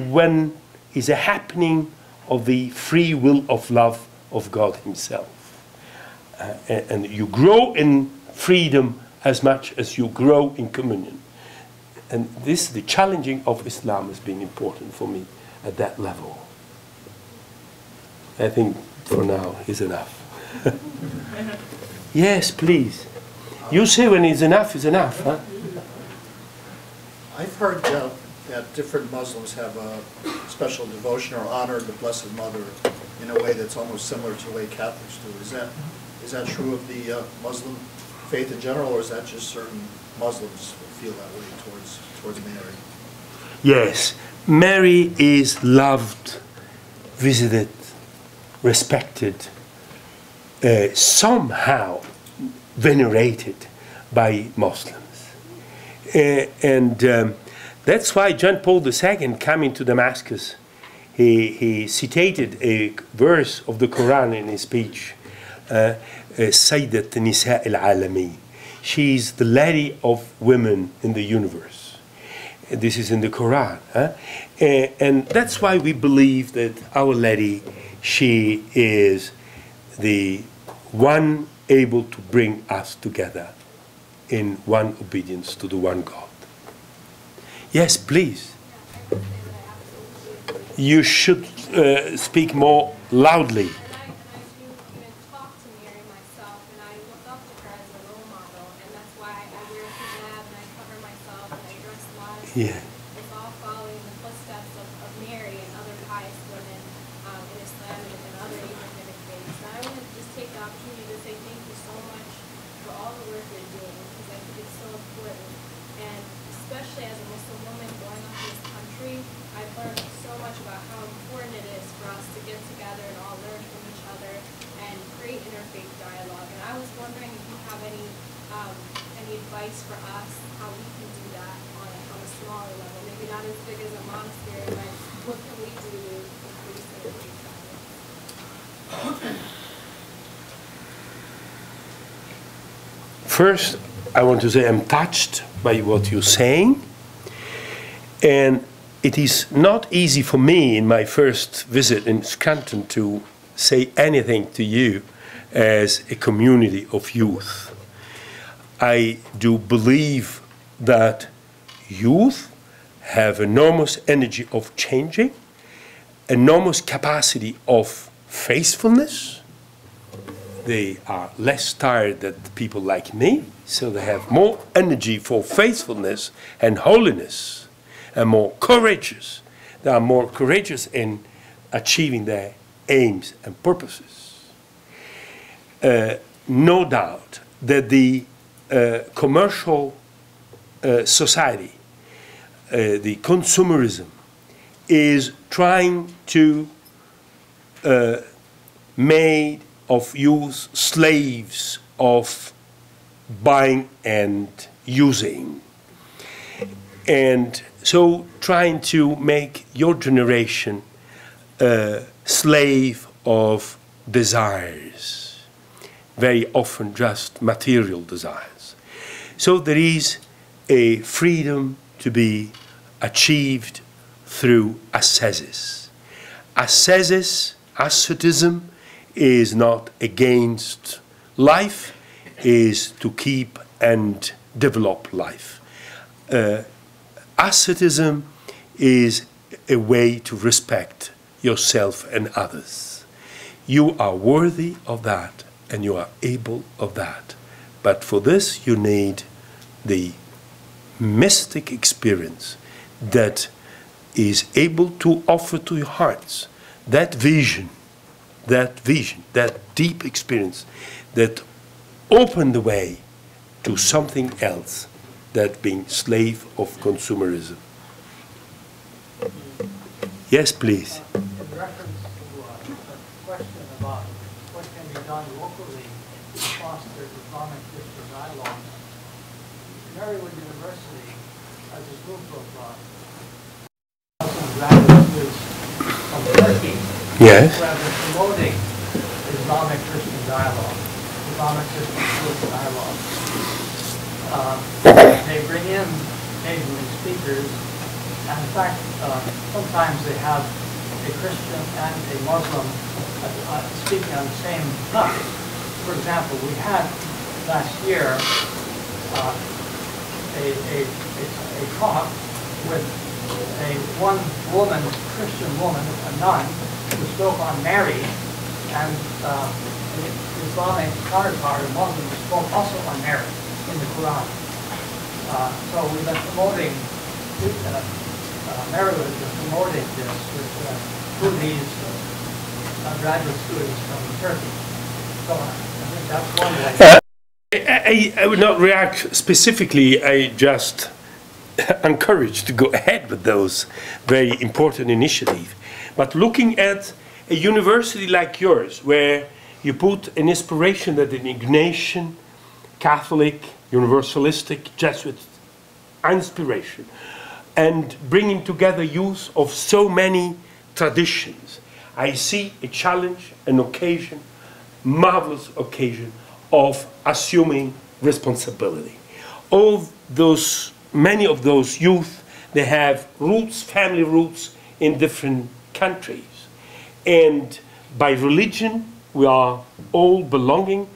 when is a happening of the free will of love of God himself. And you grow in freedom as much as you grow in communion. And this, the challenging of Islam has been important for me at that level. I think for now is enough. Yes, please. You say when it's enough, huh? I've heard that different Muslims have a special devotion or honor the Blessed Mother in a way that's almost similar to the way Catholics do. Is that true of the Muslim faith in general, or is that just certain Muslims feel that way towards Mary? Yes, Mary is loved, visited, respected, somehow venerated by Muslims. And that's why John Paul II, coming to Damascus, he citated a verse of the Quran in his speech, Sayyidat Nisa al-Alameen. She is the lady of women in the universe. This is in the Quran. And that's why we believe that Our Lady, she is the one able to bring us together in one obedience to the one God. Yes, please. You should speak more loudly. And I do even talk to Mary myself, and I look up to her as a role model, and that's why I wear hijab and I cover myself and I dress modestly. Yeah. It's all following the footsteps of Mary and other pious women in Islam and other Abrahamic faiths. And I want to just take the opportunity to say thank you so much for all the work you're doing, because I think it's so important. And especially as a Muslim woman growing up in this country, I've learned so much about how important it is for us to get together and all learn from each other and create interfaith dialogue. And I was wondering if you have any advice for us how we can do that on a smaller level, maybe not as big as a monastery, but what can we do to increase interfaith dialogue? First, I want to say I'm touched by what you're saying, and it is not easy for me in my first visit in Scranton to say anything to you as a community of youth. I do believe that youth have enormous energy of changing, enormous capacity of faithfulness. They are less tired than people like me, so they have more energy for faithfulness and holiness, and more courageous. They are more courageous in achieving their aims and purposes. No doubt that the commercial society, the consumerism, is trying to make of youth slaves of buying and using. And so trying to make your generation a slave of desires, very often just material desires. So there is a freedom to be achieved through ascesis. Asceticism is not against life, is to keep and develop life. Asceticism is a way to respect yourself and others. You are worthy of that and you are able of that. But for this you need the mystic experience that is able to offer to your hearts that vision, that deep experience that opened the way to something else than being slave of consumerism. Yes, please. In reference to a question about what can be done locally to foster Islamic Christian dialogue, Marywood University has a group of graduate students from Turkey Yes. who have been promoting Islamic Christian dialogue, Islamic Christian Jewish dialogue. They bring in occasionally speakers, and in fact, sometimes they have a Christian and a Muslim speaking on the same topic. For example, we had last year a talk with one woman, Christian woman, a nun, who spoke on Mary, and the Islamic counterpart, a Muslim, spoke also on Mary in the Quran. So we've been promoting, Marywood has been promoting this through these graduate students from Turkey. So I think that's one way. I would not react specifically. I just encourage to go ahead with those very important initiatives. But looking at a university like yours, where you put an inspiration that an Ignatian, Catholic, Universalistic, Jesuit inspiration, and bringing together youth of so many traditions, I see a challenge, an occasion, marvelous occasion of assuming responsibility. Many of those youth, they have roots, family roots in different countries. And by religion, we are all belonging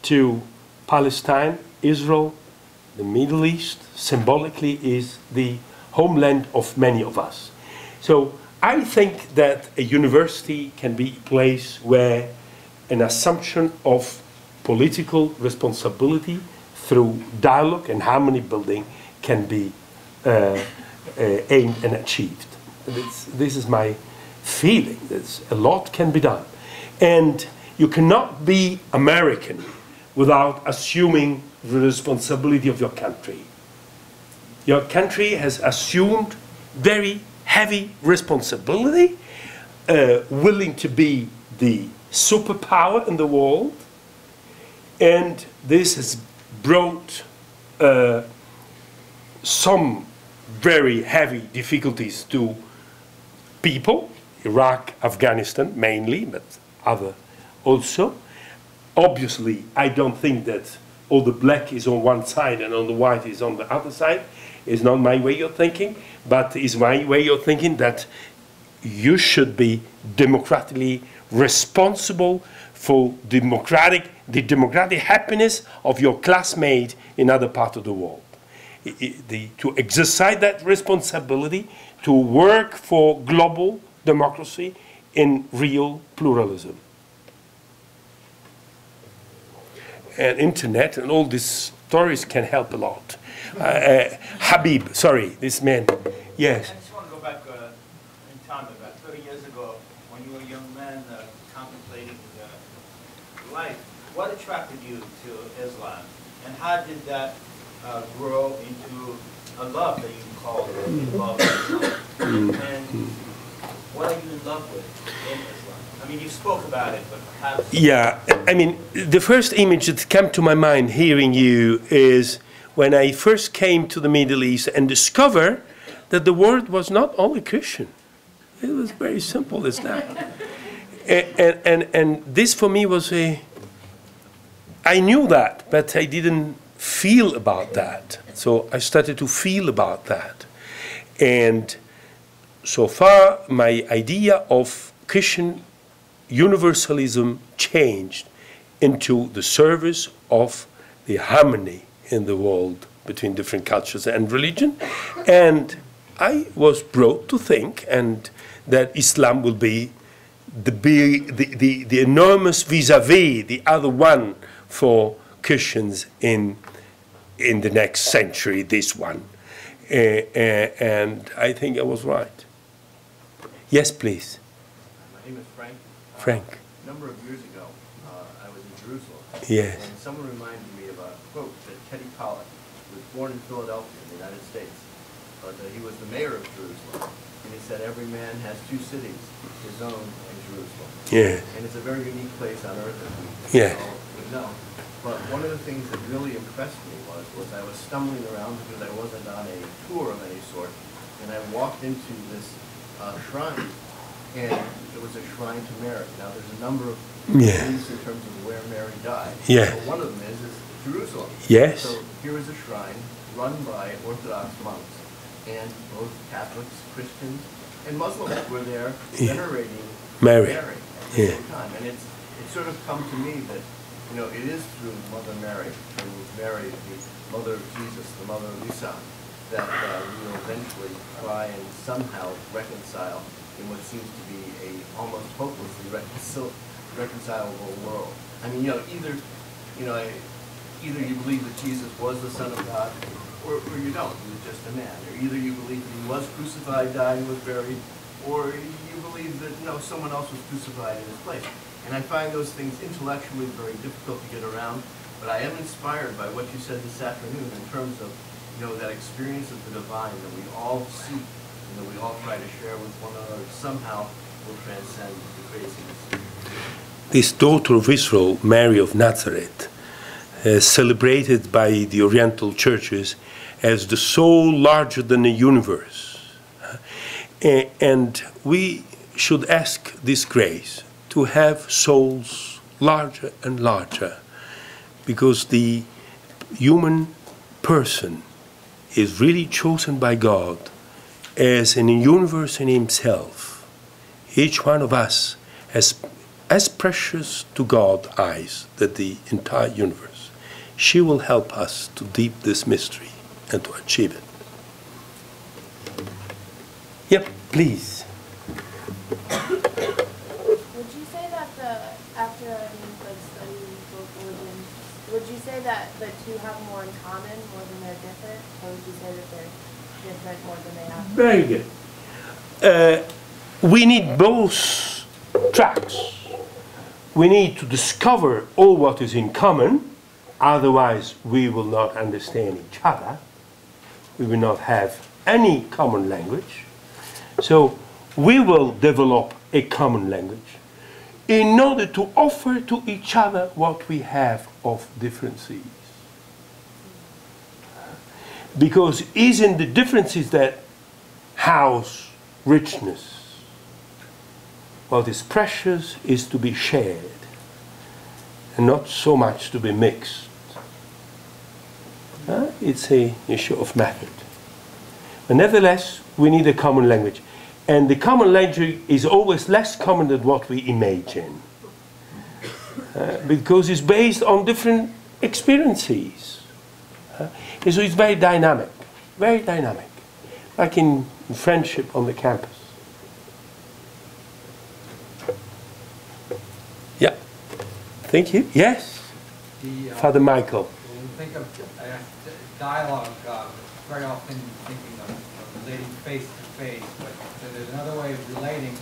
to Palestine, Israel, the Middle East, symbolically is the homeland of many of us. So I think that a university can be a place where an assumption of political responsibility through dialogue and harmony building can be aimed and achieved. This is my feeling. A lot can be done. And you cannot be American without assuming the responsibility of your country. Your country has assumed very heavy responsibility, willing to be the superpower in the world, and this has brought some very heavy difficulties to people, Iraq, Afghanistan mainly, but other also. Obviously, I don't think that all the black is on one side and all the white is on the other side. It's not my way of thinking, but it's my way of thinking that you should be democratically responsible for the democratic happiness of your classmate in other parts of the world. To exercise that responsibility, to work for global democracy in real pluralism. And internet and all these stories can help a lot. Habib, sorry, this man. Yes. I just want to go back in time about 30 years ago when you were a young man contemplating life. What attracted you to Islam? And how did that grow into a love that you call love? And what are you in love with in Islam? I mean, you spoke about it, but perhaps... Yeah, I mean, the first image that came to my mind hearing you is when I first came to the Middle East and discovered that the world was not only Christian. It was very simple as that. And this for me was I knew that, but I didn't feel about that. So I started to feel about that. And so far, my idea of Christian universalism changed into the service of the harmony in the world between different cultures and religion. And I was brought to think that Islam will be the enormous vis-a-vis, the other one for Christians in the next century, this one. And I think I was right. Yes, please. My name is Frank. Frank. A number of years ago, I was in Jerusalem. Yes. And someone reminded me of a quote that Teddy Pollock was born in Philadelphia in the United States, but he was the mayor of Jerusalem. And he said every man has two cities, his own and Jerusalem. Yeah. And it's a very unique place on earth that we all would know. But one of the things that really impressed me was I was stumbling around because I wasn't on a tour of any sort, and I walked into this shrine, and it was a shrine to Mary. Now there's a number of beliefs in terms of where Mary died. Yeah. But one of them is Jerusalem. Yes. So here is a shrine run by Orthodox monks, and both Catholics, Christians, and Muslims were there venerating Mary at the same time. And it's sort of come to me that, you know, it is through Mother Mary, through Mary, the mother of Jesus, the mother of Isa, that we will eventually try and somehow reconcile in what seems to be a almost hopelessly reconcilable world. I mean, either you believe that Jesus was the Son of God, or you don't. He was just a man. Or either you believe that he was crucified, died, and was buried, or you believe that someone else was crucified in his place. And I find those things intellectually very difficult to get around. But I am inspired by what you said this afternoon in terms of that experience of the divine that we all seek and that we all try to share with one another somehow will transcend the craziness. This daughter of Israel, Mary of Nazareth, celebrated by the Oriental churches as the soul larger than the universe. And we should ask this grace to have souls larger and larger, because the human person is really chosen by God as in a universe in himself. Each one of us has as precious to God's eyes that the entire universe. She will help us to deep this mystery and to achieve it. Yep, please. after studying both religions, would you say that the two have more in common more than they're different, or would you say that they're different more than they have? Very good. We need both tracks. We need to discover all what is in common, otherwise we will not understand each other. We will not have any common language. So we will develop a common language in order to offer to each other what we have of differences. Because it's in the differences that house richness. What is precious is to be shared and not so much to be mixed. It's an issue of method. But nevertheless, we need a common language. And the common language is always less common than what we imagine. Because it's based on different experiences. And so it's very dynamic, like in friendship on the campus. Yeah, thank you. Yes, Father Michael. When we think of dialogue, very often thinking of relating face to face, but there's another way of relating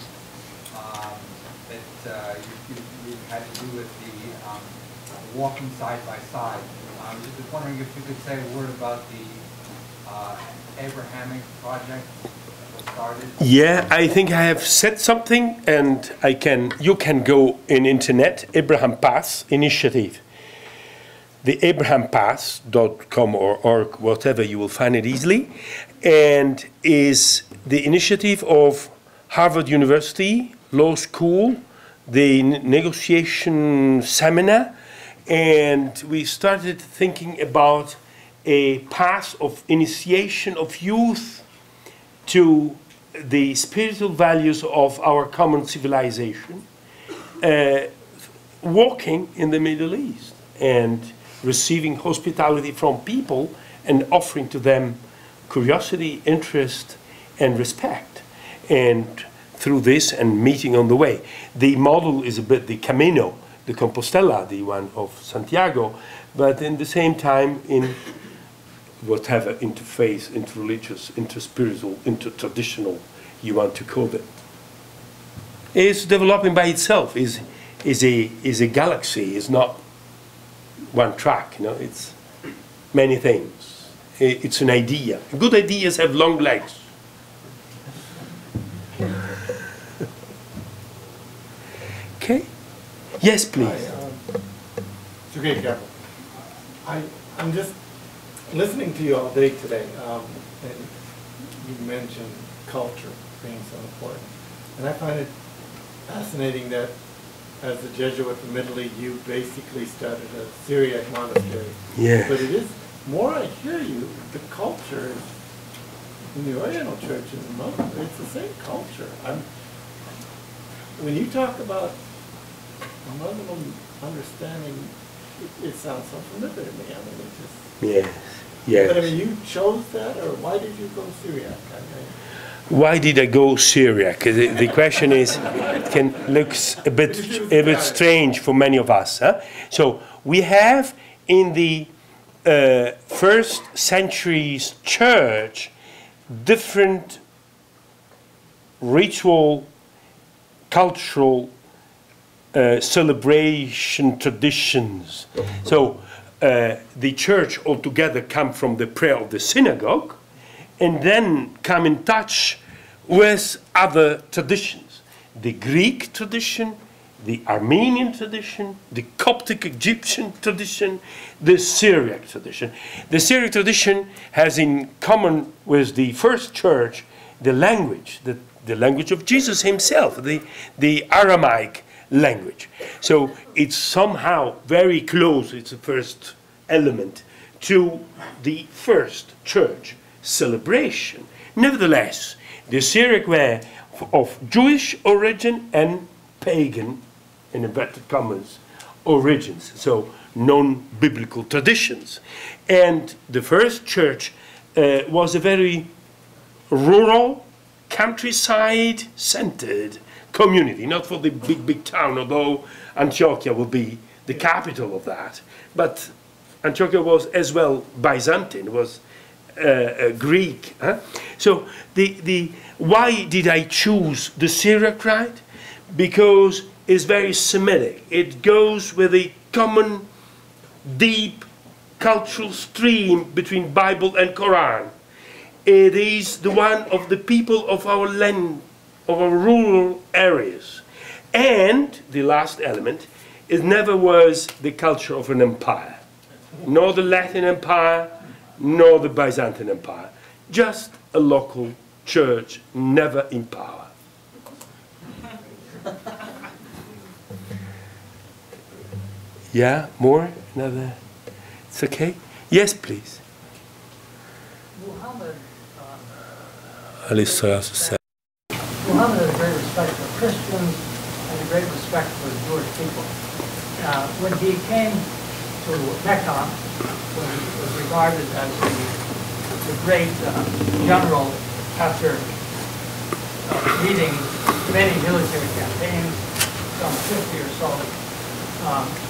that you had to do with the walking side by side. I was just wondering if you could say a word about the Abrahamic project that was started. Yeah, I think I have said something, and you can go in internet, Abraham Pass Initiative. The abrahampass.com or org, whatever, you will find it easily, and is the initiative of Harvard University Law School, the negotiation seminar, and we started thinking about a path of initiation of youth to the spiritual values of our common civilization, walking in the Middle East and receiving hospitality from people and offering to them curiosity, interest, and respect. And through this and meeting on the way. The model is a bit the Camino, the Compostela, the one of Santiago, but in the same time in whatever interfaith, interreligious, interspiritual, intertraditional you want to call it. It's developing by itself, is a galaxy, is not one track, it's many things. It's an idea. Good ideas have long legs. Okay. Yes, please. It's okay, Carol. I'm just listening to you all day today, and you mentioned culture being so important. And I find it fascinating that as a Jesuit from Italy, you basically started a Syriac monastery. Yeah. But it is, more I hear you, the culture is, in the Oriental Church and the Muslim, it's the same culture. When you talk about a Muslim understanding, it sounds so familiar to me. I mean, it just... Yes, yes. But I mean, you chose that, or why did you go Syriac? Why did I go Syriac? The question is, looks a bit strange for many of us. Huh? So we have in the first century's church different ritual, cultural celebration traditions. So the church altogether come from the prayer of the synagogue, and then come in touch with other traditions. The Greek tradition, the Armenian tradition, the Coptic Egyptian tradition, the Syriac tradition. The Syriac tradition has in common with the first church the language, the language of Jesus himself, the Aramaic language. So it's somehow very close, it's the first element, to the first church celebration. Nevertheless, the Syriac were of Jewish origin and pagan, in inverted commas, origins, so non-biblical traditions. And the first church was a very rural, countryside-centered community, not for the big town, although Antiochia will be the capital of that. But Antiochia was as well Byzantine, was Greek. Huh? So why did I choose the Syriac? Because it's very Semitic. It goes with a common, deep cultural stream between Bible and Quran. It is the one of the people of our land, of our rural areas. And the last element, it never was the culture of an empire. Nor the Latin Empire, nor the Byzantine Empire. Just a local church, never in power. Yeah, more? Another? It's okay? Yes, please. Muhammad Muhammad had a great respect for Christians and a great respect for the Jewish people. When he came to Mecca, when he was regarded as the great general after leading many military campaigns, some 50 or so,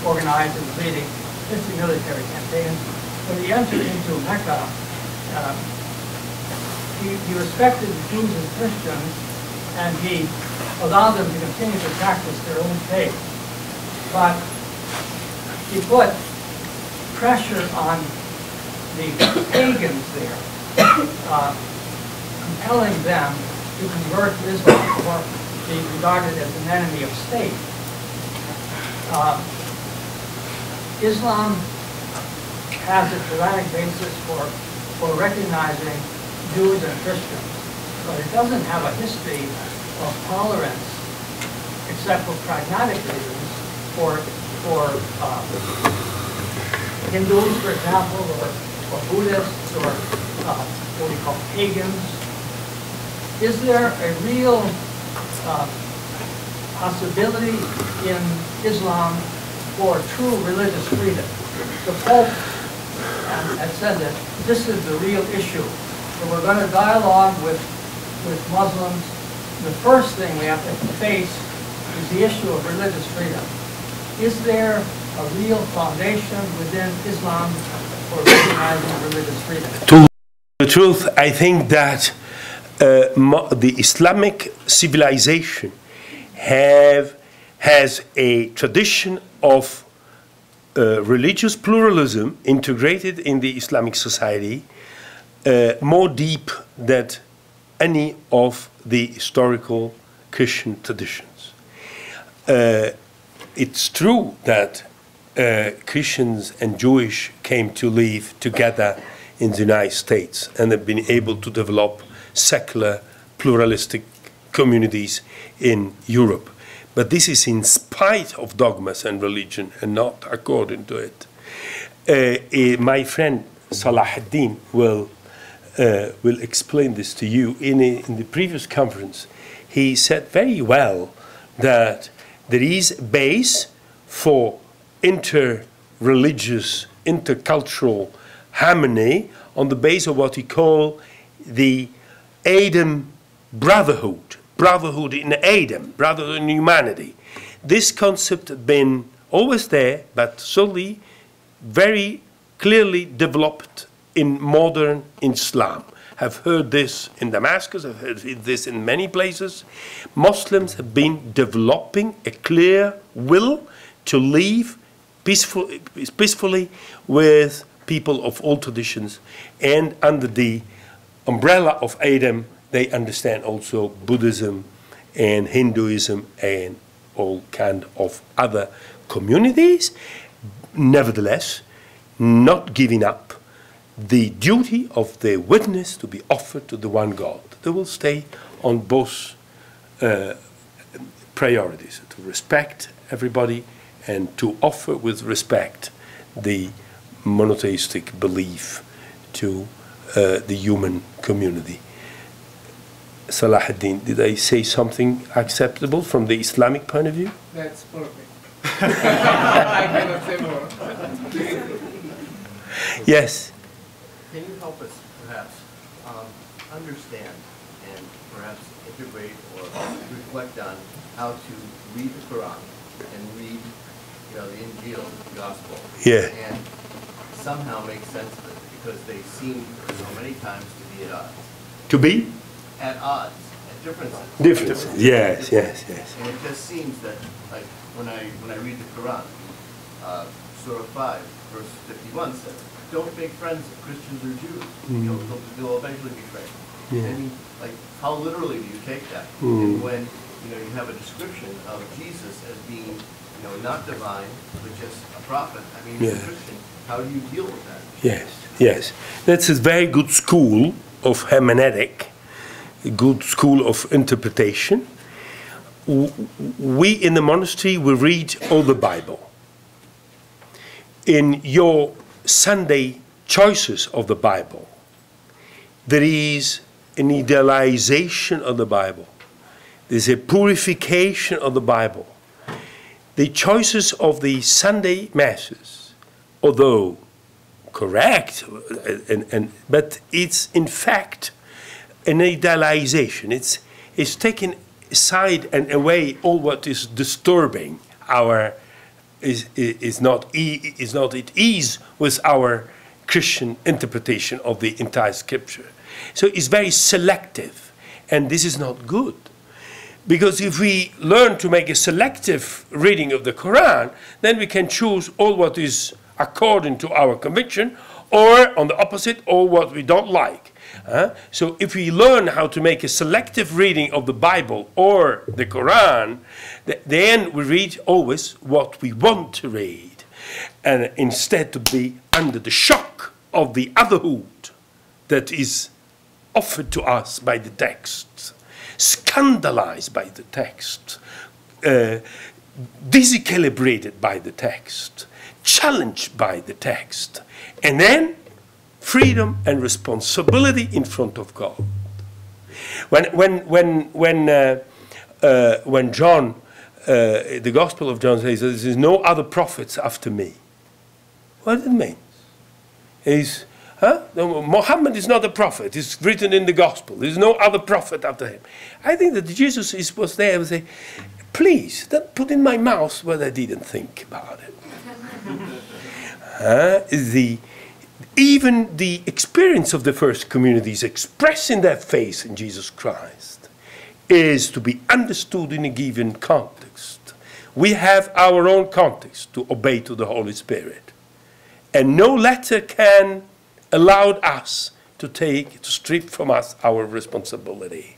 organized and leading 50 military campaigns. When he entered into Mecca, he respected the Jews and Christians, and he allowed them to continue to practice their own faith. But he put pressure on the pagans there, compelling them to convert to Islam or be regarded as an enemy of state. Islam has a Quranic basis for recognizing Jews and Christians, but it doesn't have a history of tolerance, except for pragmatic reasons, for Hindus, for example, or Buddhists, or what we call pagans. Is there a real possibility in Islam for true religious freedom? The Pope has said that this is the real issue. So we're going to dialogue with Muslims. The first thing we have to face is the issue of religious freedom. Is there a real foundation within Islam for recognizing religious freedom? To the truth, I think that the Islamic civilization has a tradition of religious pluralism integrated in the Islamic society more deep than any of the historical Christian traditions. It's true that Christians and Jewish came to live together in the United States and have been able to develop secular, pluralistic communities in Europe. But this is in spite of dogmas and religion and not according to it. My friend Salahuddin will explain this to you. In the previous conference, he said very well that there is a base for inter-religious, intercultural harmony on the base of what he called the Adam brotherhood, brotherhood in Adam, brotherhood in humanity. This concept had been always there, but slowly, very clearly developed in modern Islam. I've heard this in Damascus, I've heard this in many places. Muslims have been developing a clear will to live peacefully with people of all traditions, and under the umbrella of Adam, they understand also Buddhism and Hinduism and all kind of other communities. Nevertheless, not giving up the duty of the witness to be offered to the one God. They will stay on both priorities, to respect everybody and to offer with respect the monotheistic belief to the human community. Salahuddin, did I say something acceptable from the Islamic point of view? That's perfect. I cannot say more. Yes. Can you help us perhaps understand and perhaps integrate or reflect on how to read the Quran and read, the Injil, the Gospel, and somehow make sense of it, because they seem so many times to be at odds. To be? At odds, at differences. Differences, yes. And it just seems that, like, when I read the Quran, Surah 5, verse 51 says, don't make friends with Christians or Jews. They'll eventually be friends. Yeah. I mean, like, how literally do you take that? Mm. And when, you have a description of Jesus as being, not divine, but just a prophet, I mean, as a Christian, how do you deal with that? Yes. That's a very good school of hermeneutic, a good school of interpretation. We in the monastery, we read all the Bible. In your Sunday choices of the Bible, there is an idealization of the Bible. There's a purification of the Bible. The choices of the Sunday masses, although correct, but it's in fact an idealization. It's taking aside and away all what is disturbing our is not at ease with our Christian interpretation of the entire Scripture. So it's very selective, and this is not good. Because if we learn to make a selective reading of the Quran, then we can choose all what is according to our conviction, or on the opposite, all what we don't like. So if we learn how to make a selective reading of the Bible or the Quran, then we read always what we want to read, and instead to be under the shock of the otherhood that is offered to us by the text, scandalized by the text, disequilibrated by the text, challenged by the text, and then freedom and responsibility in front of God. When John, the Gospel of John says, there is no other prophets after me. What does it mean? Muhammad is not a prophet. It's written in the Gospel. There's no other prophet after him. I think that Jesus was there and say, please, don't put in my mouth what I didn't think about it. Even the experience of the first communities expressing their faith in Jesus Christ is to be understood in a given context. We have our own context to obey to the Holy Spirit. And no letter can allow us to strip from us our responsibility.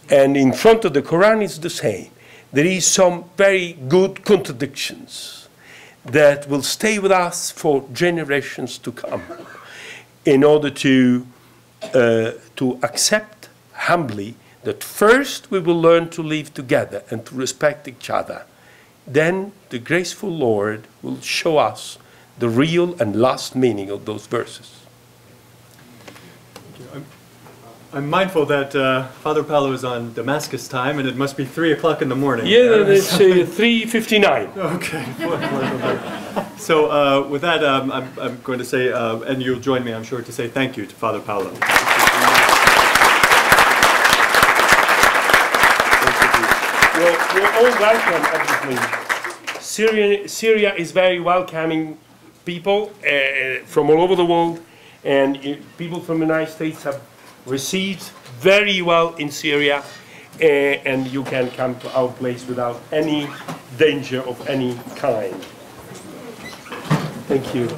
And in front of the Quran it's the same. There is some very good contradictions that will stay with us for generations to come, in order to accept humbly that first we will learn to live together and to respect each other. Then the graceful Lord will show us the real and last meaning of those verses. I'm mindful that Father Paolo is on Damascus time, and it must be 3 o'clock in the morning. Yeah, it's 3:59. Okay. So with that, I'm going to say, and you'll join me, I'm sure, to say thank you to Father Paolo. You're all welcome, obviously. Syria is very welcoming people from all over the world, and people from the United States have received very well in Syria, and you can come to our place without any danger of any kind. Thank you.